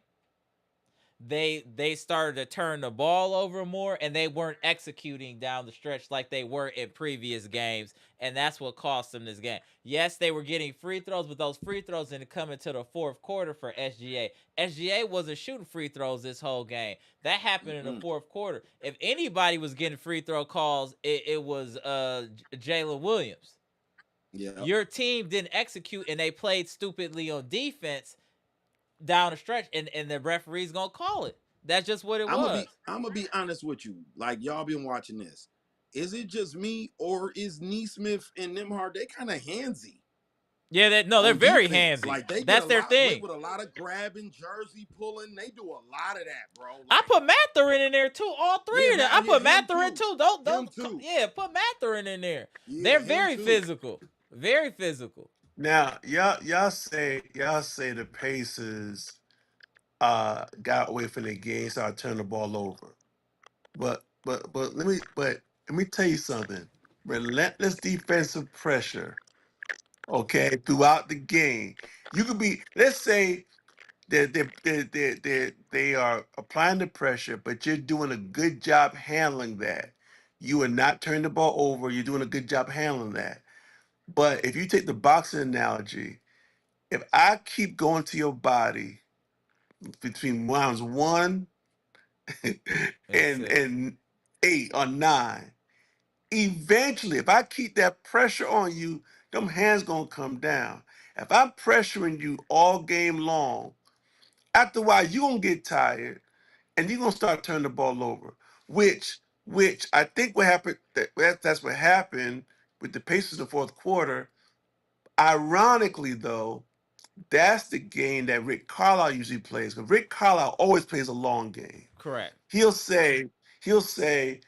They started to turn the ball over more, and they weren't executing down the stretch like they were in previous games, and that's what cost them this game. Yes, they were getting free throws, but those free throws didn't come into the fourth quarter for SGA. SGA wasn't shooting free throws this whole game. That happened in the fourth quarter. If anybody was getting free throw calls, it was Jalen Williams. Yeah. Your team didn't execute, and they played stupidly on defense down the stretch, and the referee's gonna call it. That's just what it was. I'm gonna be honest with you. Like y'all been watching this. Is it just me or is Neesmith and Nimhard, they kind of handsy Yeah, they're on very defense? handsy. Like they get That's a their lot away thing. with a lot of grabbing, jersey pulling. They do a lot of that, bro. Like, I put Mathurin in there too. All three yeah, of them. I put him Mathurin too. too. Don't Him too. Yeah, put Mathurin in there. Yeah, They're him very too. physical. Very physical. Now, y'all say the Pacers got away from the game, started turning the ball over. But let me tell you something. Relentless defensive pressure, okay, throughout the game. You could be, let's say they are applying the pressure, but you're doing a good job handling that. You are not turning the ball over. You're doing a good job handling that. But if you take the boxing analogy, if I keep going to your body between rounds one And six. and 8 or 9, eventually, if I keep that pressure on you, them hands gonna come down. If I'm pressuring you all game long, after a while you gonna get tired and you're gonna start turning the ball over. Which I think what happened that's what happened with the Pacers in the fourth quarter. Ironically, though, that's the game that Rick Carlisle usually plays. Because Rick Carlisle always plays a long game. Correct. He'll say the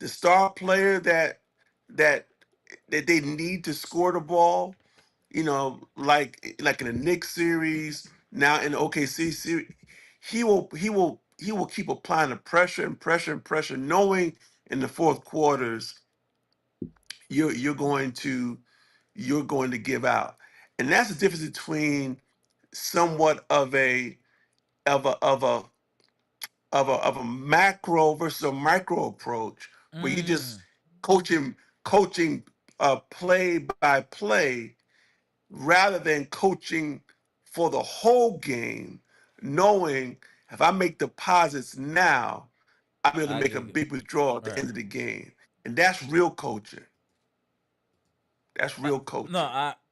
star player that that they need to score the ball, like in the Knicks series, now in the OKC series, he will keep applying the pressure and pressure and pressure, knowing in the fourth quarters you're going to give out. And that's the difference between somewhat of a of a macro versus a micro approach, where you just Mm. coaching play by play, rather than coaching for the whole game, knowing if I make deposits now, I'm able to I make a get it. big withdrawal at All the right. end of the game. And that's real coaching. That's real No, coaching.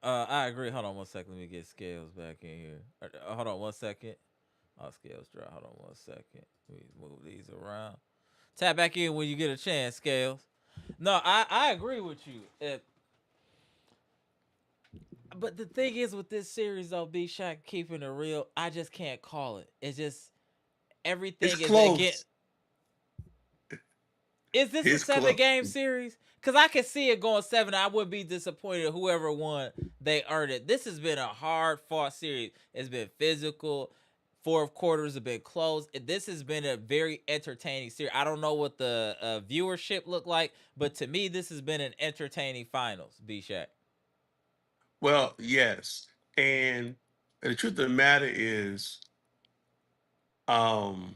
I agree. Hold on one second. Let me get Scales back in here. Hold on one second. Oh, Scales drop. Hold on one second. We move these around. Tap back in when you get a chance, Scales. No, I agree with you. But the thing is with this series, though, B Shot keeping it real, I just can't call it. It's just It's everything is again. close. Is this a His 7-game series? Because I can see it going 7. I would be disappointed whoever won, they earned it. This has been a hard-fought series. It's been physical. Fourth quarters have been close. This has been a very entertaining series. I don't know what the viewership looked like, but to me, this has been an entertaining finals, B-Shack. Well, yes. And the truth of the matter is, um,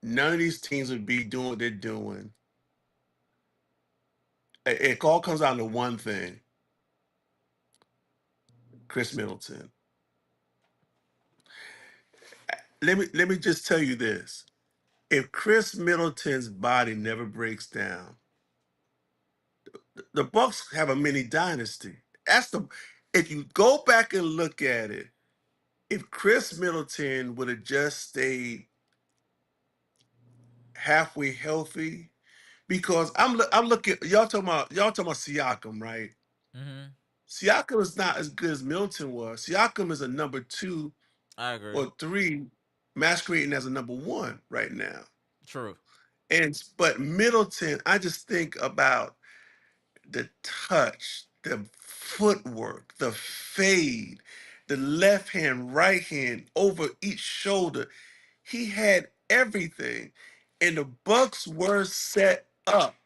none of these teams would be doing what they're doing. It all comes down to one thing: Chris Middleton. Let me just tell you this: if Chris Middleton's body never breaks down, the Bucks have a mini dynasty. That's the if you go back and look at it, if Chris Middleton would have just stayed halfway healthy, because I'm looking y'all talking about Siakam, right? Mm-hmm. Siakam is not as good as Middleton was. Siakam is a number 2 I agree. or 3, masquerading as a number 1 right now. True. But Middleton, I just think about the touch, the footwork, the fade, the left hand, right hand over each shoulder. He had everything, and the Bucks were set up.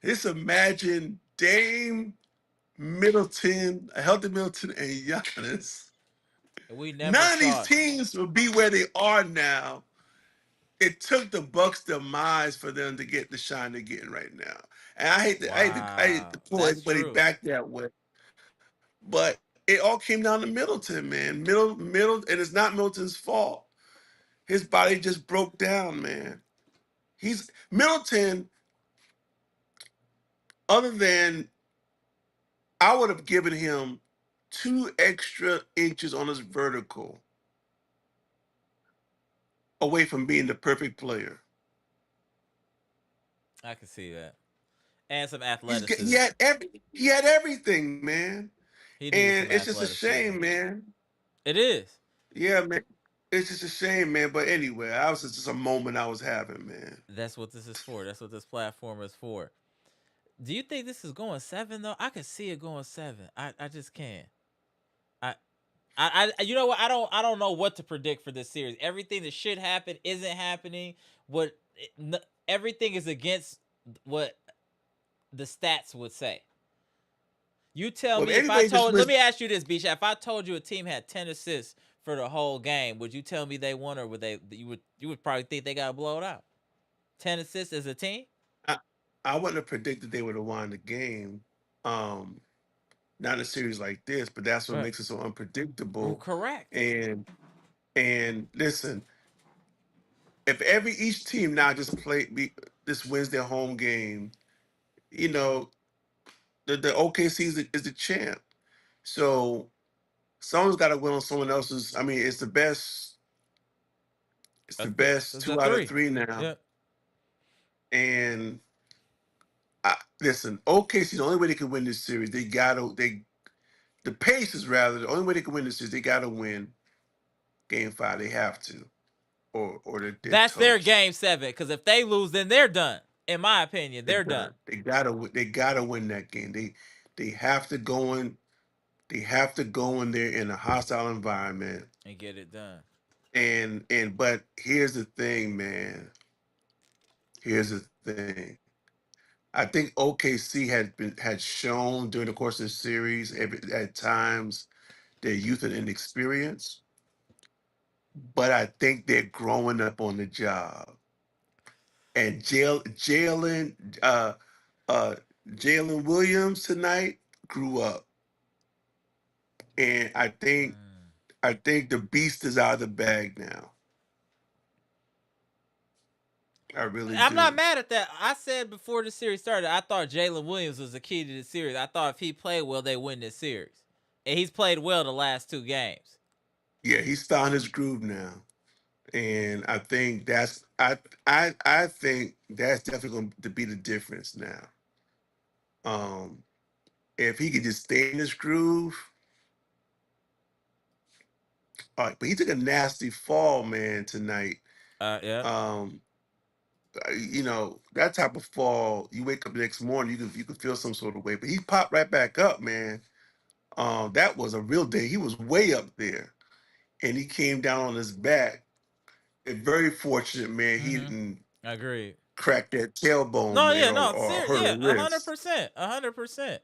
Just imagine Dame, Middleton, a healthy Middleton, and Giannis. We never None of these saw it. teams would be where they are now. It took the Bucks' demise for them to get the shine they're getting right now. And I hate to Wow. pull That's anybody true. back that way, but it all came down to Middleton, man. And it's not Middleton's fault. His body just broke down, man. He's Middleton. Other than I would have given him 2 extra inches on his vertical away from being the perfect player. I can see that. And some He athleticism. had everything, man. He needed And some it's just a athleticism. shame, man. It is. Yeah, man. It's just a shame, man. But anyway, I was just a moment I was having, man. That's what this is for. That's what this platform is for. Do you think this is going 7 though? I can see it going 7. I just can't. I you know what? I don't know what to predict for this series. Everything that should happen isn't happening. What everything is against what the stats would say. You tell Well, if me if I anybody just told. Let wins, me ask you this, Bisha. If I told you a team had 10 assists for the whole game, would you tell me they won, or would they? You would probably think they got blown out. 10 assists as a team. I, I wouldn't have predicted they would have won the game. Um, Not in a series like this, but that's what Right. makes it so Oh, unpredictable. correct. And listen, if every each team now just this wins their home game, you know, the OKC is the champ. So someone's got to win on someone else's. I mean, it's the best. It's the best That's a 3. 2 out of 3 now. Yeah. And listen, OKC, the only way they can win this series, the Pacers rather, the only way they can win this series, they gotta win Game 5. They have to, or they're That's their toast. game 7. Because if they lose, then they're done. In my opinion, They're they're done done. They gotta win that game. They have to go in. They have to go in there in a hostile environment. and get it done. But here's the thing, man. Here's the thing. I think OKC had shown during the course of the series at times their youth and inexperience, but I think they're growing up on the job. And uh, uh, Jalen Williams tonight grew up, and Mm. I think the beast is out of the bag now. I really I'm not do. mad at that. I said before the series started, I thought Jalen Williams was the key to the series. I thought if he played well, they win this series. And he's played well the last 2 games. Yeah, he's found his groove now, and I think that's definitely going to be the difference now. Um, if he could just stay in his groove, all right. But he took a nasty fall, man, tonight. Yeah. Um, you know, that type of fall, you wake up the next morning, you can feel some sort of way. But he popped right back up, man. That was a real day. He was way up there, and he came down on his back. And very fortunate, man. He Mm-hmm. didn't Agreed. crack that tailbone, No, man, yeah, no, or serious. hurt a Yeah, wrist. 100%, 100%,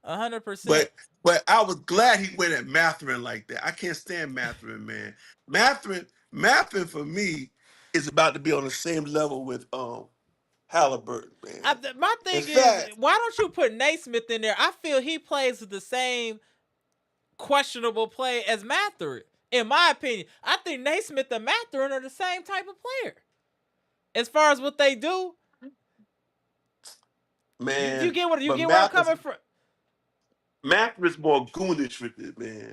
100%. But I was glad he went at Matherin like that. I can't stand Matherin, man. Matherin for me is about to be on the same level with Haliburton, man. My In thing is, fact, why don't you put Naismith in there? I feel he plays the same questionable play as Matherin. In my opinion, I think Naismith and Matherin are the same type of player. As far as what they do, you man, get what you but get where I'm coming from. Matherin's more goonish with it, man.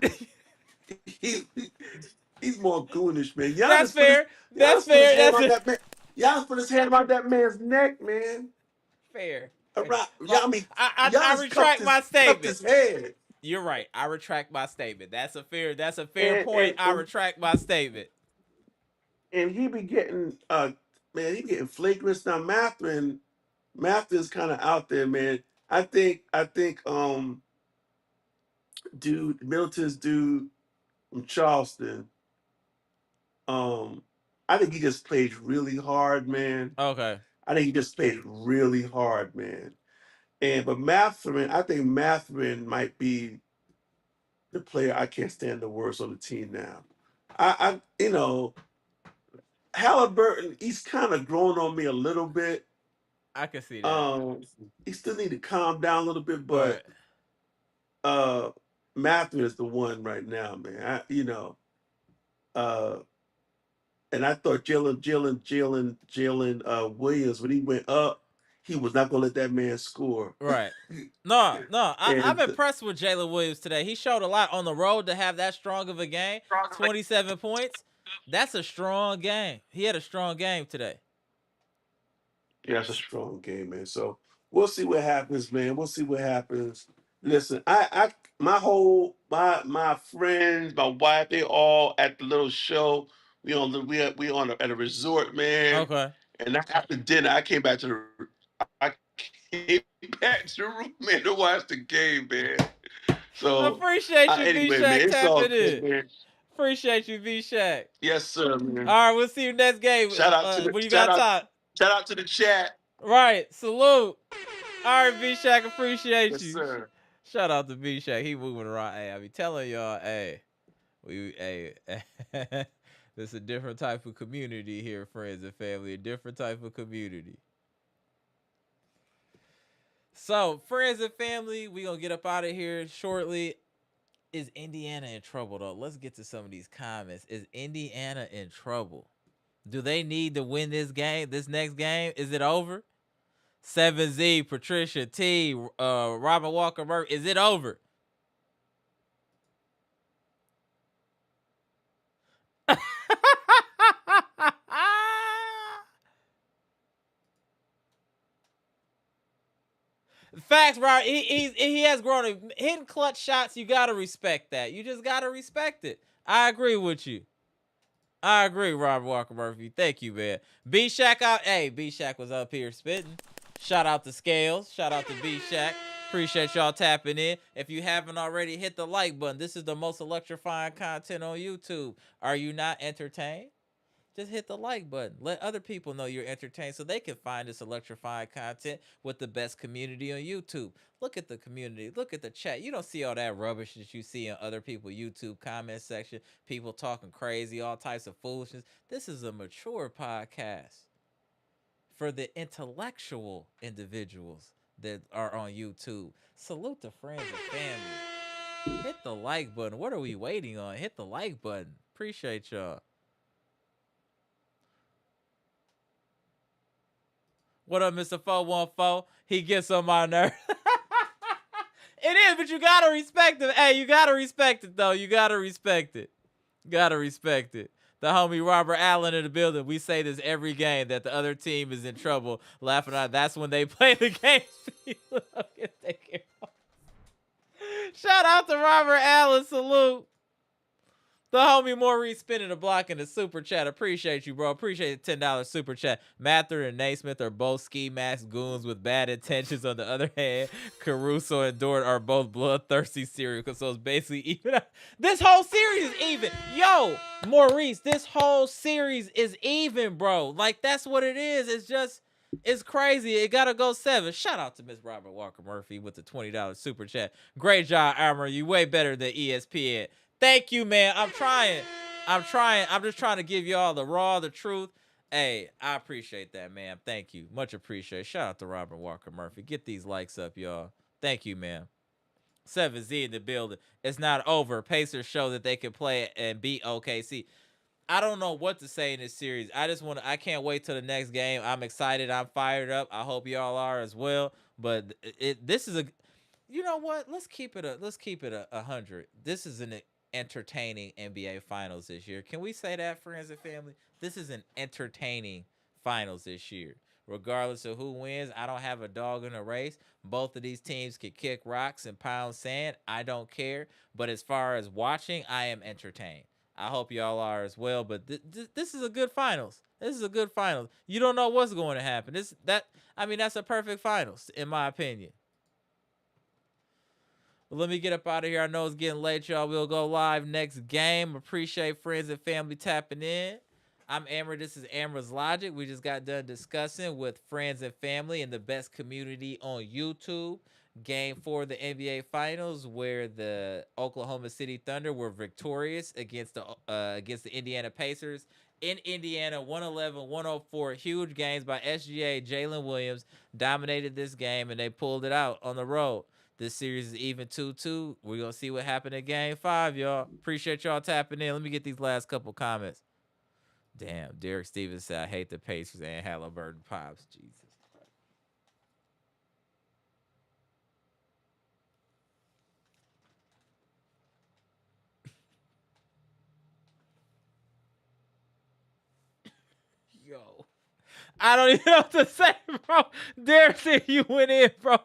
he, he's more goonish, man. That's fair. That's fair. That's it. Giannis put his hand around that man's neck, man. Fair. Around, Well, I mean, I Giannis retract my cupped statement. his head. You're right. I retract my statement. That's a fair And, point. and, I and, retract my statement. and he be getting man, he getting flagrants now. Matherin's kind of out there, man. I think dude, Middleton's dude from Charleston, I think he just plays really hard, man. Okay. I think he just played really hard, man. But Matherin, I think Matherin might be the player I can't stand the worst on the team now. I you know, Halliburton, he's kind of growing on me a little bit. I can see that. Um, he still need to calm down a little bit, Right. but uh Matherin is the one right now, man. Uh and I thought Jalen Williams, when he went up, he was not gonna let that man score. Right. No. I'm and impressed with Jalen Williams today. He showed a lot on the road to have that strong of a game. 27 points. That's a strong game. He had a strong game today. Yeah, it's a strong game, man. So we'll see what happens, man. We'll see what happens. Listen, my friends, my wife, they all at the little show. We on at a resort, man. Okay. And after dinner, I came back to the room, man, to watch the game, man. So Appreciate you, B anyway, man, Shack, it's all tapping good, in. man. Appreciate you, B Shack. Yes, sir, man. All right, we'll see you next game. When you got time. Shout out to the chat. Right. Salute. All right, B Shack, appreciate Yes, you. sir. Shout out to B Shack. He moving around. Hey, I be telling y'all, hey, this is a different type of community here, friends and family. A different type of community. So, friends and family, we gonna get up out of here shortly. Is Indiana in trouble though? Let's get to some of these comments. Is Indiana in trouble? Do they need to win this game? This next game? Is it over? 7Z, Patricia T, Robert Walker Murphy. Is it over? Facts, Robert. He has grown. Hitting clutch shots, you gotta respect that. You just gotta respect it. I agree with you. I agree, Robert Walker Murphy. Thank you, man. B Shack out. Hey, B Shack was up here spitting. Shout out to Scales. Shout out to B Shack. Appreciate y'all tapping in. If you haven't already, hit the like button. This is the most electrifying content on YouTube. Are you not entertained? Just hit the like button. Let other people know you're entertained so they can find this electrifying content with the best community on YouTube. Look at the community. Look at the chat. You don't see all that rubbish that you see in other people's YouTube comment section. People talking crazy, all types of foolishness. This is a mature podcast for the intellectual individuals that are on YouTube. Salute to friends and family. Hit the like button. What are we waiting on? Hit the like button. Appreciate y'all. What up, Mr. 414? He gets on my nerve. It is, but you gotta respect it. Hey, you gotta respect it, though. You gotta respect it. Gotta respect it. The homie Robert Allen in the building. We say this every game that the other team is in trouble. Laughing at that's when they play the game. Shout out to Robert Allen. Salute. The homie Maurice spinning the block in the super chat. Appreciate you, bro. Appreciate the $10 super chat. Mather and Naismith are both ski mask goons with bad intentions. On the other hand, Caruso and Dort are both bloodthirsty serial. So it's basically even. This whole series is even. Yo, Maurice, this whole series is even, bro. Like, that's what it is. It's just. It's crazy. It gotta go 7. Shout out to Miss Robert Walker Murphy with the $20 super chat. Great job, Amara. You way better than ESPN. Thank you, man. I'm trying. I'm just trying to give y'all the truth. Hey, I appreciate that, man. Thank you. Much appreciated. Shout out to Robert Walker Murphy. Get these likes up, y'all. Thank you, man. 7Z in the building. It's not over. Pacers show that they can play and beat OKC. I don't know what to say in this series. I can't wait till the next game. I'm excited. I'm fired up. I hope y'all are as well. But this is you know what? Let's keep it a 100. This is an entertaining NBA Finals this year. Can we say that, friends and family? This is an entertaining Finals this year. Regardless of who wins, I don't have a dog in a race. Both of these teams can kick rocks and pound sand. I don't care. But as far as watching, I am entertained. I hope y'all are as well. But this is a good Finals. This is a good Finals. You don't know what's going to happen. That's a perfect Finals, in my opinion. But let me get up out of here. I know it's getting late, y'all. We'll go live next game. Appreciate friends and family tapping in. I'm Amara. This is Amara's Logic. We just got done discussing with friends and family in the best community on YouTube. Game 4 of the NBA Finals, where the Oklahoma City Thunder were victorious against the Indiana Pacers in Indiana, 111-104. Huge games by SGA. Jalen Williams dominated this game, and they pulled it out on the road. This series is even 2-2. We're going to see what happened in Game 5, y'all. Appreciate y'all tapping in. Let me get these last couple comments. Damn, Derek Stevens said, I hate the Pacers and Haliburton pops. Jesus. Yo. I don't even know what to say, bro. Derek said you went in, bro.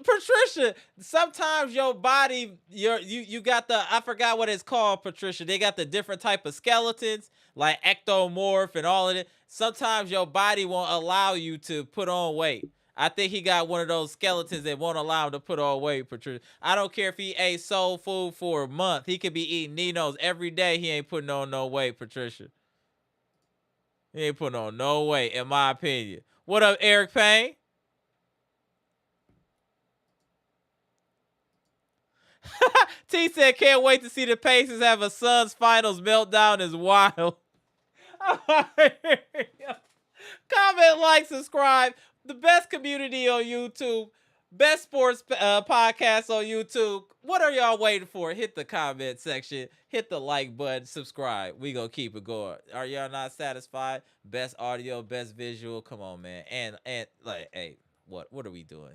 Patricia, sometimes your body, you got I forgot what it's called, Patricia. They got the different type of skeletons, like ectomorph and all of it. Sometimes your body won't allow you to put on weight. I think he got one of those skeletons that won't allow him to put on weight, Patricia. I don't care if he ate soul food for a month. He could be eating Nino's every day. He ain't putting on no weight, Patricia. He ain't putting on no weight, in my opinion. What up, Eric Payne? T said, can't wait to see the Pacers have a Suns Finals meltdown is wild. Comment, like, subscribe. The best community on YouTube. Best sports podcast on YouTube. What are y'all waiting for? Hit the comment section. Hit the like button. Subscribe. We gonna keep it going. Are y'all not satisfied? Best audio, best visual. Come on, man. And like, hey, what are we doing?